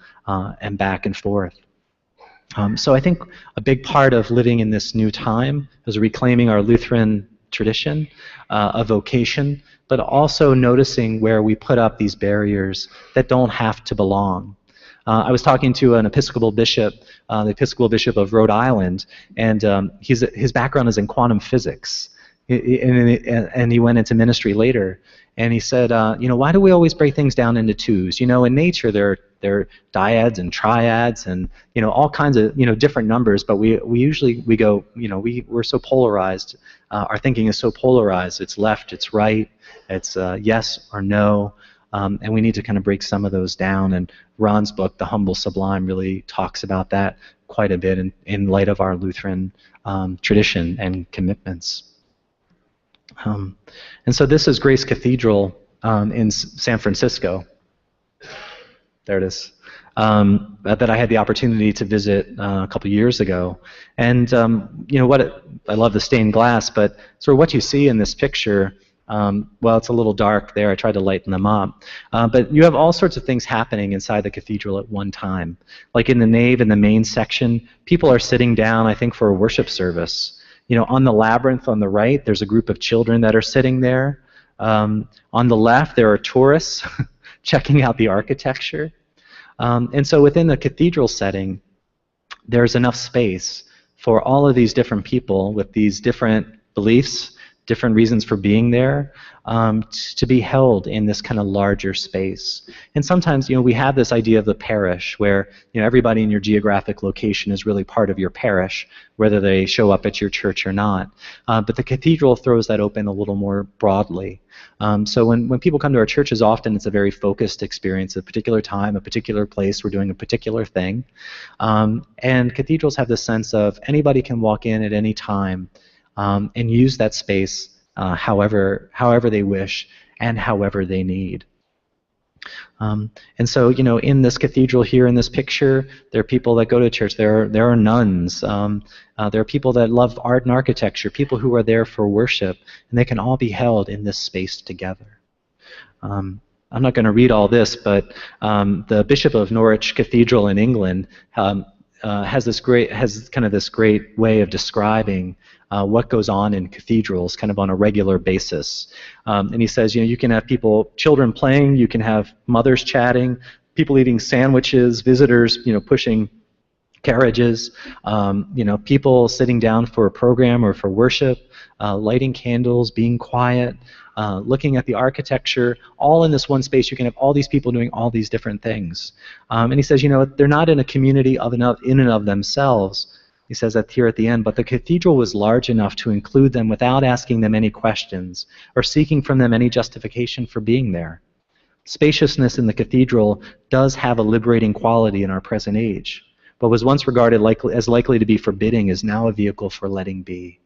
and back and forth. So I think a big part of living in this new time is reclaiming our Lutheran tradition, a vocation, but also noticing where we put up these barriers that don't have to belong. I was talking to an Episcopal bishop, the Episcopal Bishop of Rhode Island, and his background is in quantum physics. And he went into ministry later, and he said, why do we always break things down into twos? In nature there are dyads and triads and all kinds of different numbers, but we usually go, we're so polarized. Our thinking is so polarized. It's left, it's right, it's yes or no, and we need to kind of break some of those down. And Ron's book, The Humble Sublime, really talks about that quite a bit in light of our Lutheran tradition and commitments. And so this is Grace Cathedral in San Francisco. There it is. That I had the opportunity to visit a couple years ago. And I love the stained glass, but sort of what you see in this picture, well, it's a little dark there. I tried to lighten them up. But you have all sorts of things happening inside the cathedral at one time. Like in the nave, in the main section, people are sitting down, I think, for a worship service. On the labyrinth on the right, there's a group of children that are sitting there. On the left, there are tourists checking out the architecture. And so within the cathedral setting, there's enough space for all of these different people with these different beliefs, different reasons for being there, to be held in this kind of larger space. And sometimes, we have this idea of the parish, where everybody in your geographic location is really part of your parish, whether they show up at your church or not. But the cathedral throws that open a little more broadly. So when people come to our churches, often it's a very focused experience, a particular time, a particular place, we're doing a particular thing. And cathedrals have this sense of anybody can walk in at any time and use that space however they wish and however they need. And so, in this cathedral here in this picture, there are people that go to church. There are nuns. There are people that love art and architecture, people who are there for worship, and they can all be held in this space together. I'm not going to read all this, but the Bishop of Norwich Cathedral in England has kind of this great way of describing what goes on in cathedrals kind of on a regular basis. And he says, you can have children playing, you can have mothers chatting, people eating sandwiches, visitors, pushing carriages, people sitting down for a program or for worship, lighting candles, being quiet, looking at the architecture, all in this one space. You can have all these people doing all these different things. And he says, they're not in a community in and of themselves. He says that here at the end, but the cathedral was large enough to include them without asking them any questions or seeking from them any justification for being there. Spaciousness in the cathedral does have a liberating quality in our present age, but was once regarded as likely to be forbidding is now a vehicle for letting be.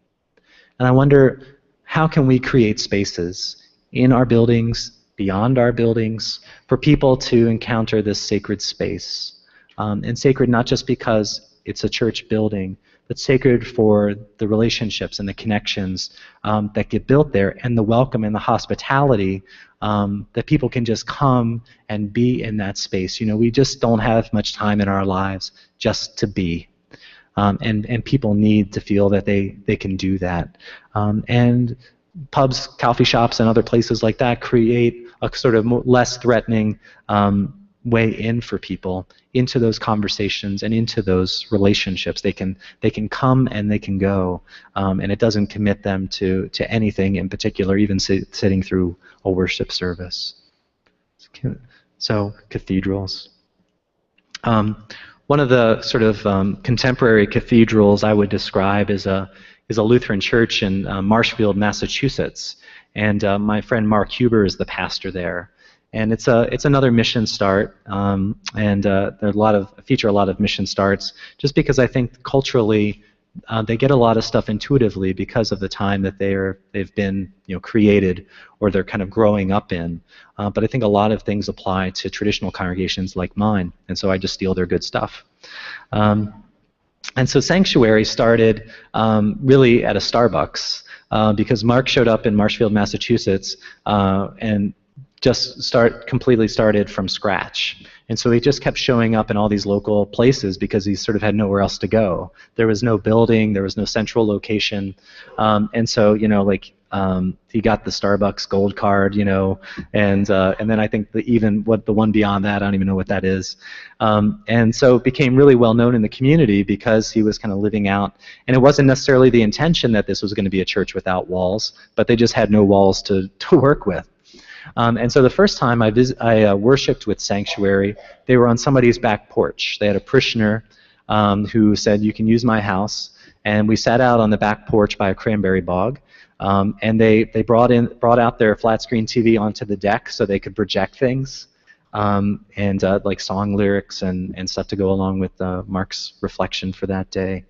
And I wonder, how can we create spaces in our buildings, beyond our buildings, for people to encounter this sacred space? And sacred not just because it's a church building, but sacred for the relationships and the connections that get built there, and the welcome and the hospitality that people can just come and be in that space. We just don't have much time in our lives just to be. And people need to feel that they can do that. And pubs, coffee shops, and other places like that create a sort of less threatening way in for people into those conversations and into those relationships. They can come and they can go, and it doesn't commit them to anything in particular, even sitting through a worship service. So cathedrals. One of the sort of contemporary cathedrals I would describe is a Lutheran church in Marshfield, Massachusetts, and my friend Mark Huber is the pastor there. And it's another mission start, and there feature a lot of mission starts, just because I think culturally they get a lot of stuff intuitively because of the time that they've been created or they're kind of growing up in. But I think a lot of things apply to traditional congregations like mine, and so I just steal their good stuff. And so Sanctuary started really at a Starbucks because Mark showed up in Marshfield, Massachusetts, and just completely started from scratch. And so he just kept showing up in all these local places because he sort of had nowhere else to go. There was no building, there was no central location. And so, he got the Starbucks gold card, and then I think the one beyond that, I don't even know what that is. And so it became really well known in the community because he was kind of living out, and it wasn't necessarily the intention that this was going to be a church without walls, but they just had no walls to work with. And so the first time I worshipped with Sanctuary, they were on somebody's back porch. They had a parishioner who said, "You can use my house." And we sat out on the back porch by a cranberry bog, and they brought out their flat screen TV onto the deck so they could project things, and like song lyrics and stuff to go along with Mark's reflection for that day.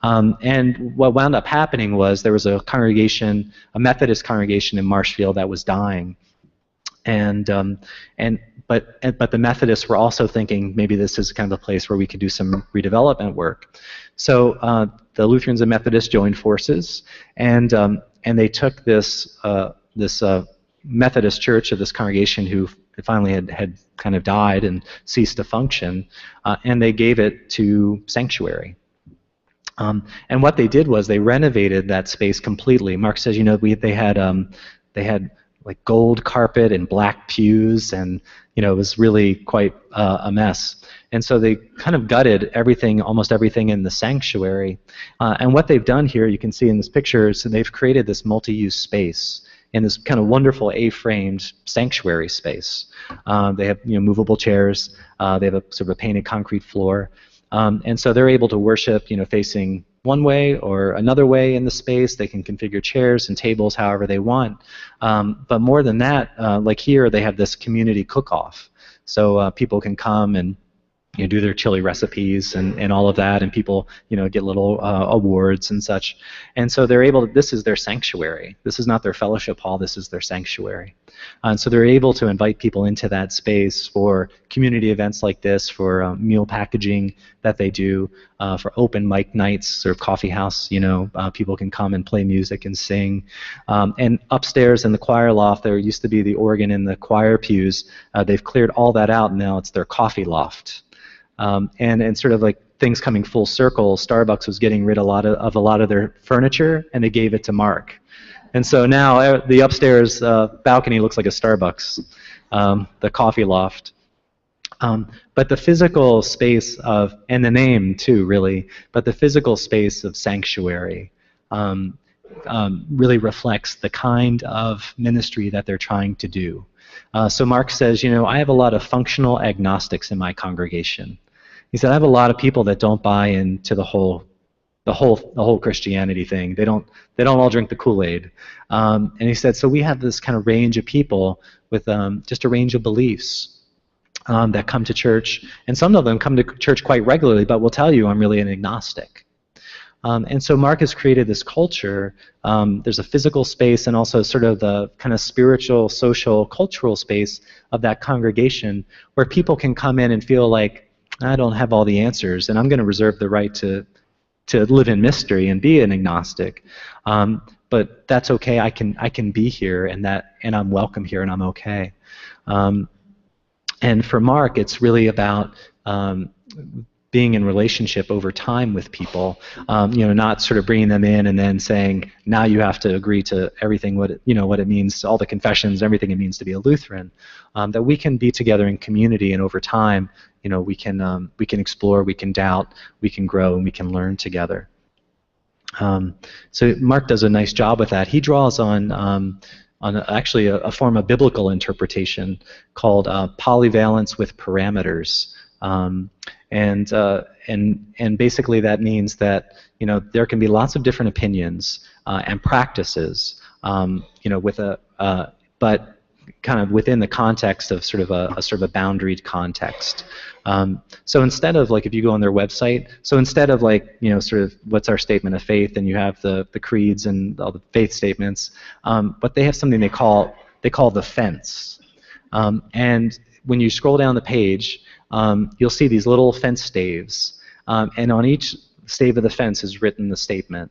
And what wound up happening was there was a Methodist congregation in Marshfield that was dying. But the Methodists were also thinking maybe this is kind of a place where we could do some redevelopment work. So the Lutherans and Methodists joined forces, and they took this Methodist church of this congregation who finally had kind of died and ceased to function, and they gave it to Sanctuary. And what they did was they renovated that space completely. Mark says, they had like gold carpet and black pews, and it was really quite a mess. And so they kind of gutted almost everything in the sanctuary. And what they've done here, you can see in this picture, so they've created this multi-use space in this kind of wonderful A-framed sanctuary space. They have movable chairs. They have a sort of a painted concrete floor. And so they're able to worship, facing one way or another way in the space. They can configure chairs and tables however they want. But more than that, like here, they have this community cook-off. So people can come and do their chili recipes and all of that, and people get little awards and such. And so they're able to, this is their sanctuary. This is not their fellowship hall, this is their sanctuary. And so they're able to invite people into that space for community events like this, for meal packaging that they do, for open mic nights, sort of coffee house, people can come and play music and sing. And upstairs in the choir loft, there used to be the organ in the choir pews. They've cleared all that out, and now it's their coffee loft. And sort of like things coming full circle, Starbucks was getting rid of a lot of their furniture, and they gave it to Mark. And so now the upstairs balcony looks like a Starbucks, the coffee loft. But the physical space and the name too, really, but the physical space of Sanctuary really reflects the kind of ministry that they're trying to do. So Mark says, I have a lot of functional agnostics in my congregation. He said, I have a lot of people that don't buy into the whole Christianity thing. They don't all drink the Kool-Aid. And he said, so we have this kind of range of people with just a range of beliefs that come to church. And some of them come to church quite regularly, but will tell you I'm really an agnostic. And so Mark has created this culture. There's a physical space and also sort of the kind of spiritual, social, cultural space of that congregation where people can come in and feel like, I don't have all the answers, and I'm going to reserve the right to live in mystery and be an agnostic. But that's okay. I can be here, and I'm welcome here, and I'm okay. And for Mark, it's really about being in relationship over time with people, not sort of bringing them in and then saying, now you have to agree to everything, what it means, all the confessions, everything it means to be a Lutheran. That we can be together in community, and over time, we can explore, we can doubt, we can grow, and we can learn together. So Mark does a nice job with that. He draws on actually a form of biblical interpretation called polyvalence with parameters. And basically that means that there can be lots of different opinions and practices, but kind of within the context of sort of a boundaried context. So instead of, like, if you go on their website, so instead of, like, sort of what's our statement of faith, and you have the creeds and all the faith statements, but they have something they call the fence. And when you scroll down the page, you'll see these little fence staves, and on each stave of the fence is written the statement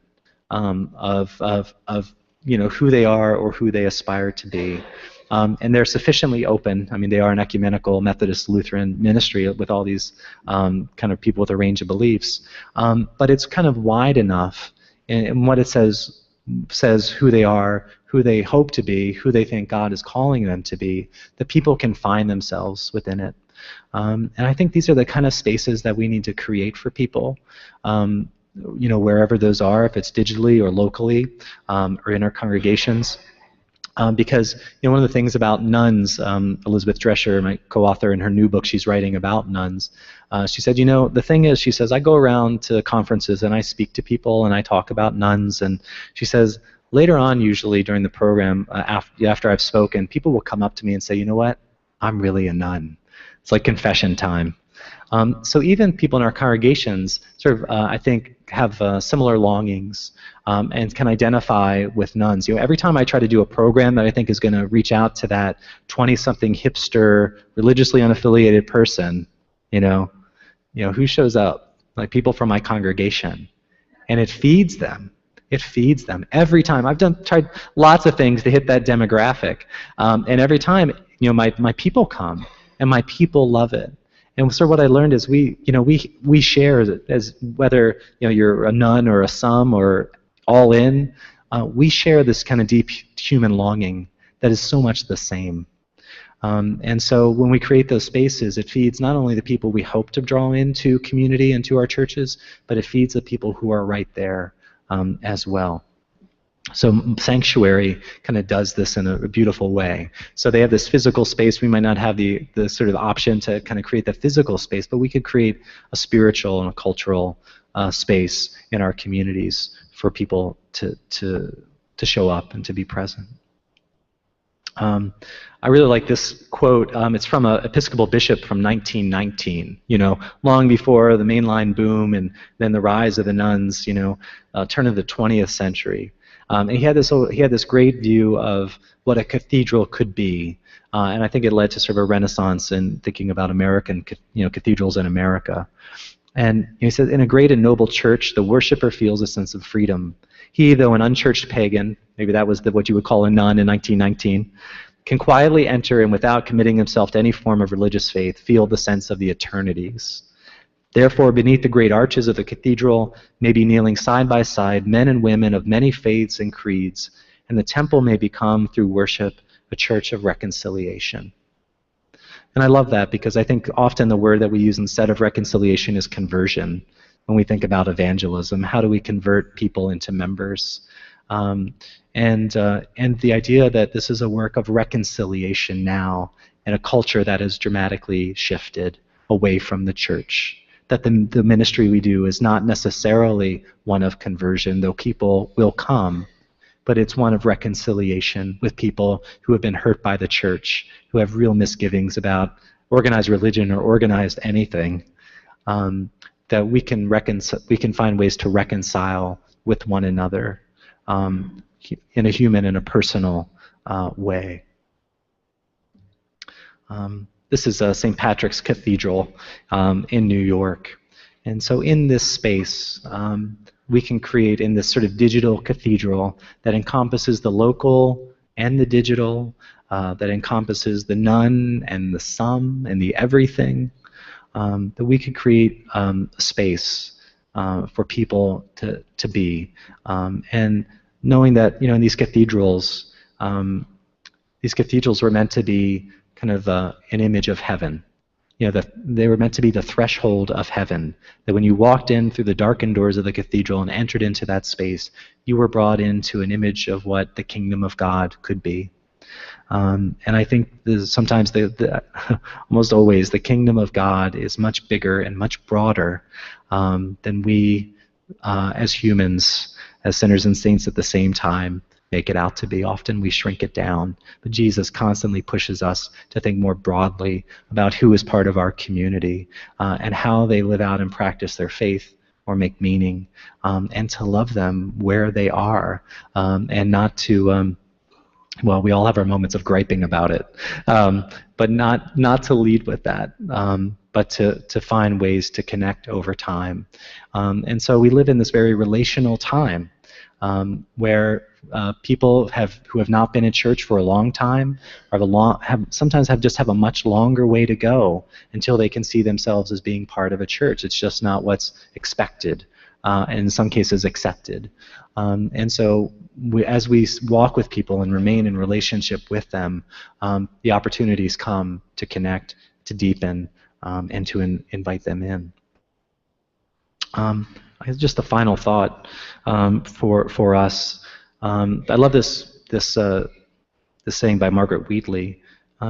of who they are or who they aspire to be. And they're sufficiently open. I mean, they are an ecumenical Methodist Lutheran ministry with all these kind of people with a range of beliefs. But it's kind of wide enough in what it says who they are, who they hope to be, who they think God is calling them to be, that people can find themselves within it. And I think these are the kind of spaces that we need to create for people, wherever those are, if it's digitally or locally, or in our congregations. Because one of the things about nuns, Elizabeth Drescher, my co-author, in her new book she's writing about nuns, she said, the thing is, she says, I go around to conferences and I speak to people and I talk about nuns, and she says, later on, usually during the program, after I've spoken, people will come up to me and say, you know what, I'm really a nun. It's like confession time. So even people in our congregations sort of, I think, have similar longings and can identify with nuns. Every time I try to do a program that I think is going to reach out to that 20-something hipster, religiously unaffiliated person, who shows up? Like people from my congregation. And it feeds them. It feeds them every time. I've tried lots of things to hit that demographic, and every time, my people come, and my people love it. And so what I learned is we share as whether you're a nun or a sum or all in, we share this kind of deep human longing that is so much the same. And so when we create those spaces, it feeds not only the people we hope to draw into community and to our churches, but it feeds the people who are right there as well. So Sanctuary kind of does this in a beautiful way. So they have this physical space. We might not have the sort of option to kind of create the physical space, but we could create a spiritual and a cultural space in our communities for people to show up and to be present. I really like this quote. It's from an Episcopal bishop from 1919, long before the mainline boom and then the rise of the nuns, turn of the 20th century. And he had this great view of what a cathedral could be, and I think it led to sort of a renaissance in thinking about American, cathedrals in America. And he said, in a great and noble church, the worshiper feels a sense of freedom. He, though an unchurched pagan, maybe that was what you would call a nun in 1919, can quietly enter and without committing himself to any form of religious faith, feel the sense of the eternities. Therefore, beneath the great arches of the cathedral may be kneeling side by side men and women of many faiths and creeds, and the temple may become, through worship, a church of reconciliation. And I love that because I think often the word that we use instead of reconciliation is conversion. When we think about evangelism, how do we convert people into members? And the idea that this is a work of reconciliation now in a culture that has dramatically shifted away from the church. That the ministry we do is not necessarily one of conversion, though people will come, but it's one of reconciliation with people who have been hurt by the church, who have real misgivings about organized religion or organized anything, that we can find ways to reconcile with one another in a human and a personal way. This is St. Patrick's Cathedral in New York. And so in this space, we can create in this sort of digital cathedral that encompasses the local and the digital, that encompasses the none and the some and the everything, that we could create a space for people to be, and knowing that in these cathedrals were meant to be kind of an image of heaven. That they were meant to be the threshold of heaven. That when you walked in through the darkened doors of the cathedral and entered into that space, you were brought into an image of what the kingdom of God could be. And I think sometimes, almost always, the kingdom of God is much bigger and much broader than we, as humans, as sinners and saints at the same time, make it out to be. Often we shrink it down, but Jesus constantly pushes us to think more broadly about who is part of our community and how they live out and practice their faith or make meaning, and to love them where they are, and not to well, we all have our moments of griping about it, but not to lead with that, but to find ways to connect over time. And so we live in this very relational time where people who have not been in church for a long time sometimes have a much longer way to go until they can see themselves as being part of a church. It's just not what's expected, and in some cases accepted. And so as we walk with people and remain in relationship with them, the opportunities come to connect, to deepen, and to invite them in. Just a final thought for us. I love this saying by Margaret Wheatley.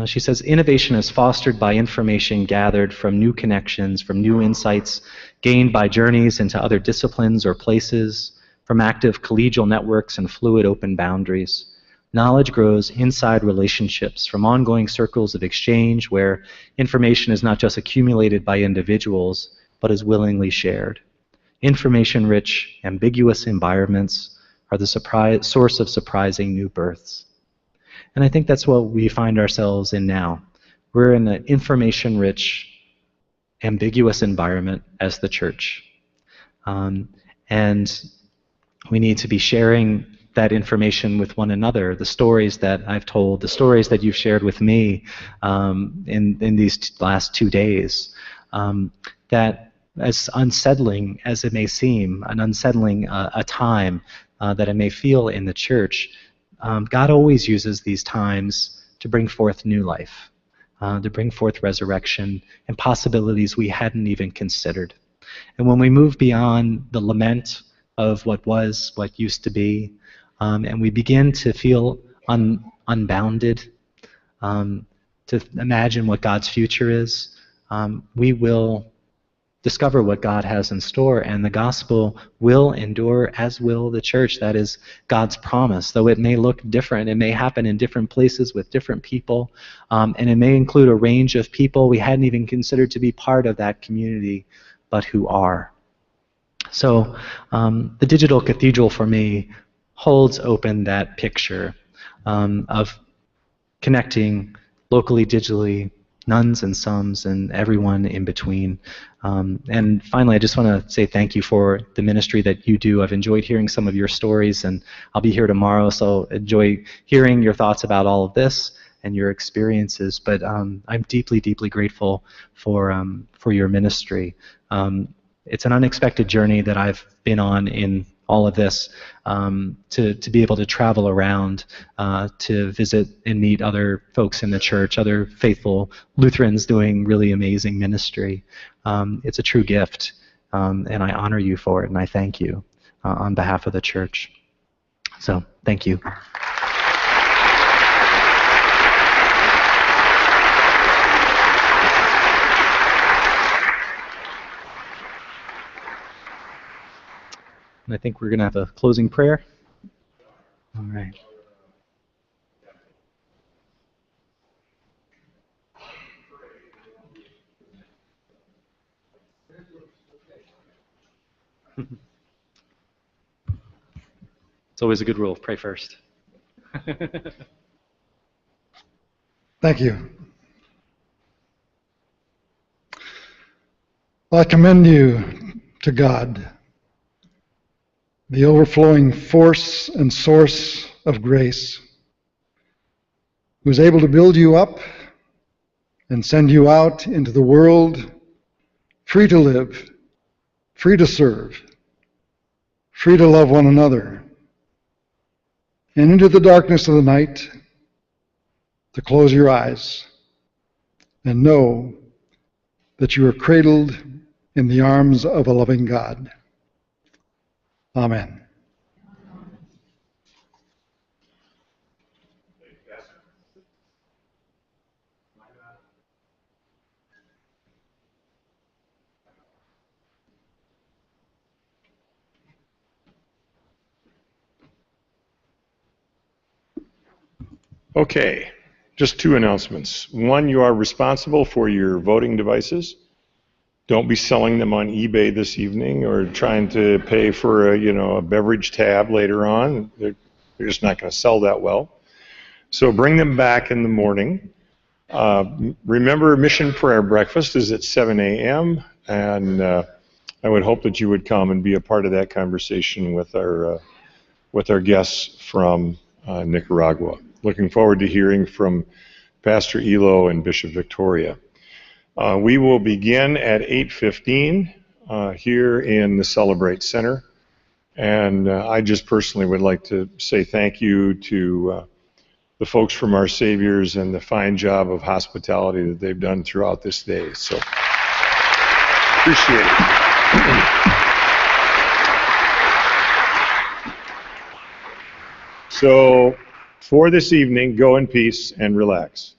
She says, "Innovation is fostered by information gathered from new connections, from new insights gained by journeys into other disciplines or places, from active collegial networks and fluid open boundaries. Knowledge grows inside relationships, from ongoing circles of exchange where information is not just accumulated by individuals, but is willingly shared. Information-rich, ambiguous environments are the source of surprising new births." And I think that's what we find ourselves in now. We're in an information-rich, ambiguous environment as the church. And we need to be sharing that information with one another, the stories that I've told, the stories that you've shared with me in these last 2 days, that as unsettling as it may seem, an unsettling a time that it may feel in the church, God always uses these times to bring forth new life, to bring forth resurrection and possibilities we hadn't even considered. And when we move beyond the lament of what was, what used to be, and we begin to feel unbounded, to imagine what God's future is, we will discover what God has in store, and the gospel will endure, as will the church. That is God's promise. Though it may look different, it may happen in different places with different people, and it may include a range of people we hadn't even considered to be part of that community, but who are. So the digital cathedral for me holds open that picture of connecting locally, digitally, nuns and sums, and everyone in between. And finally, I just want to say thank you for the ministry that you do. I've enjoyed hearing some of your stories, and I'll be here tomorrow, so enjoy hearing your thoughts about all of this and your experiences. But I'm deeply, deeply grateful for your ministry. It's an unexpected journey that I've been on in all of this, to be able to travel around, to visit and meet other folks in the church, other faithful Lutherans doing really amazing ministry. It's a true gift, and I honor you for it, and I thank you on behalf of the church. So, thank you. And I think we're going to have a closing prayer. All right. It's always a good rule. Pray first. Thank you. Well, I commend you to God, the overflowing force and source of grace, who is able to build you up and send you out into the world free to live, free to serve, free to love one another, and into the darkness of the night to close your eyes and know that you are cradled in the arms of a loving God. Amen. Okay, just two announcements. One, you are responsible for your voting devices. Don't be selling them on eBay this evening or trying to pay for a beverage tab later on. They're just not going to sell that well. So bring them back in the morning. Remember, Mission Prayer Breakfast is at 7 a.m. and I would hope that you would come and be a part of that conversation with our guests from Nicaragua. Looking forward to hearing from Pastor Elo and Bishop Victoria. We will begin at 8:15 here in the Celebrate Center. And I just personally would like to say thank you to the folks from Our Saviors and the fine job of hospitality that they've done throughout this day. So appreciate it. So for this evening, go in peace and relax.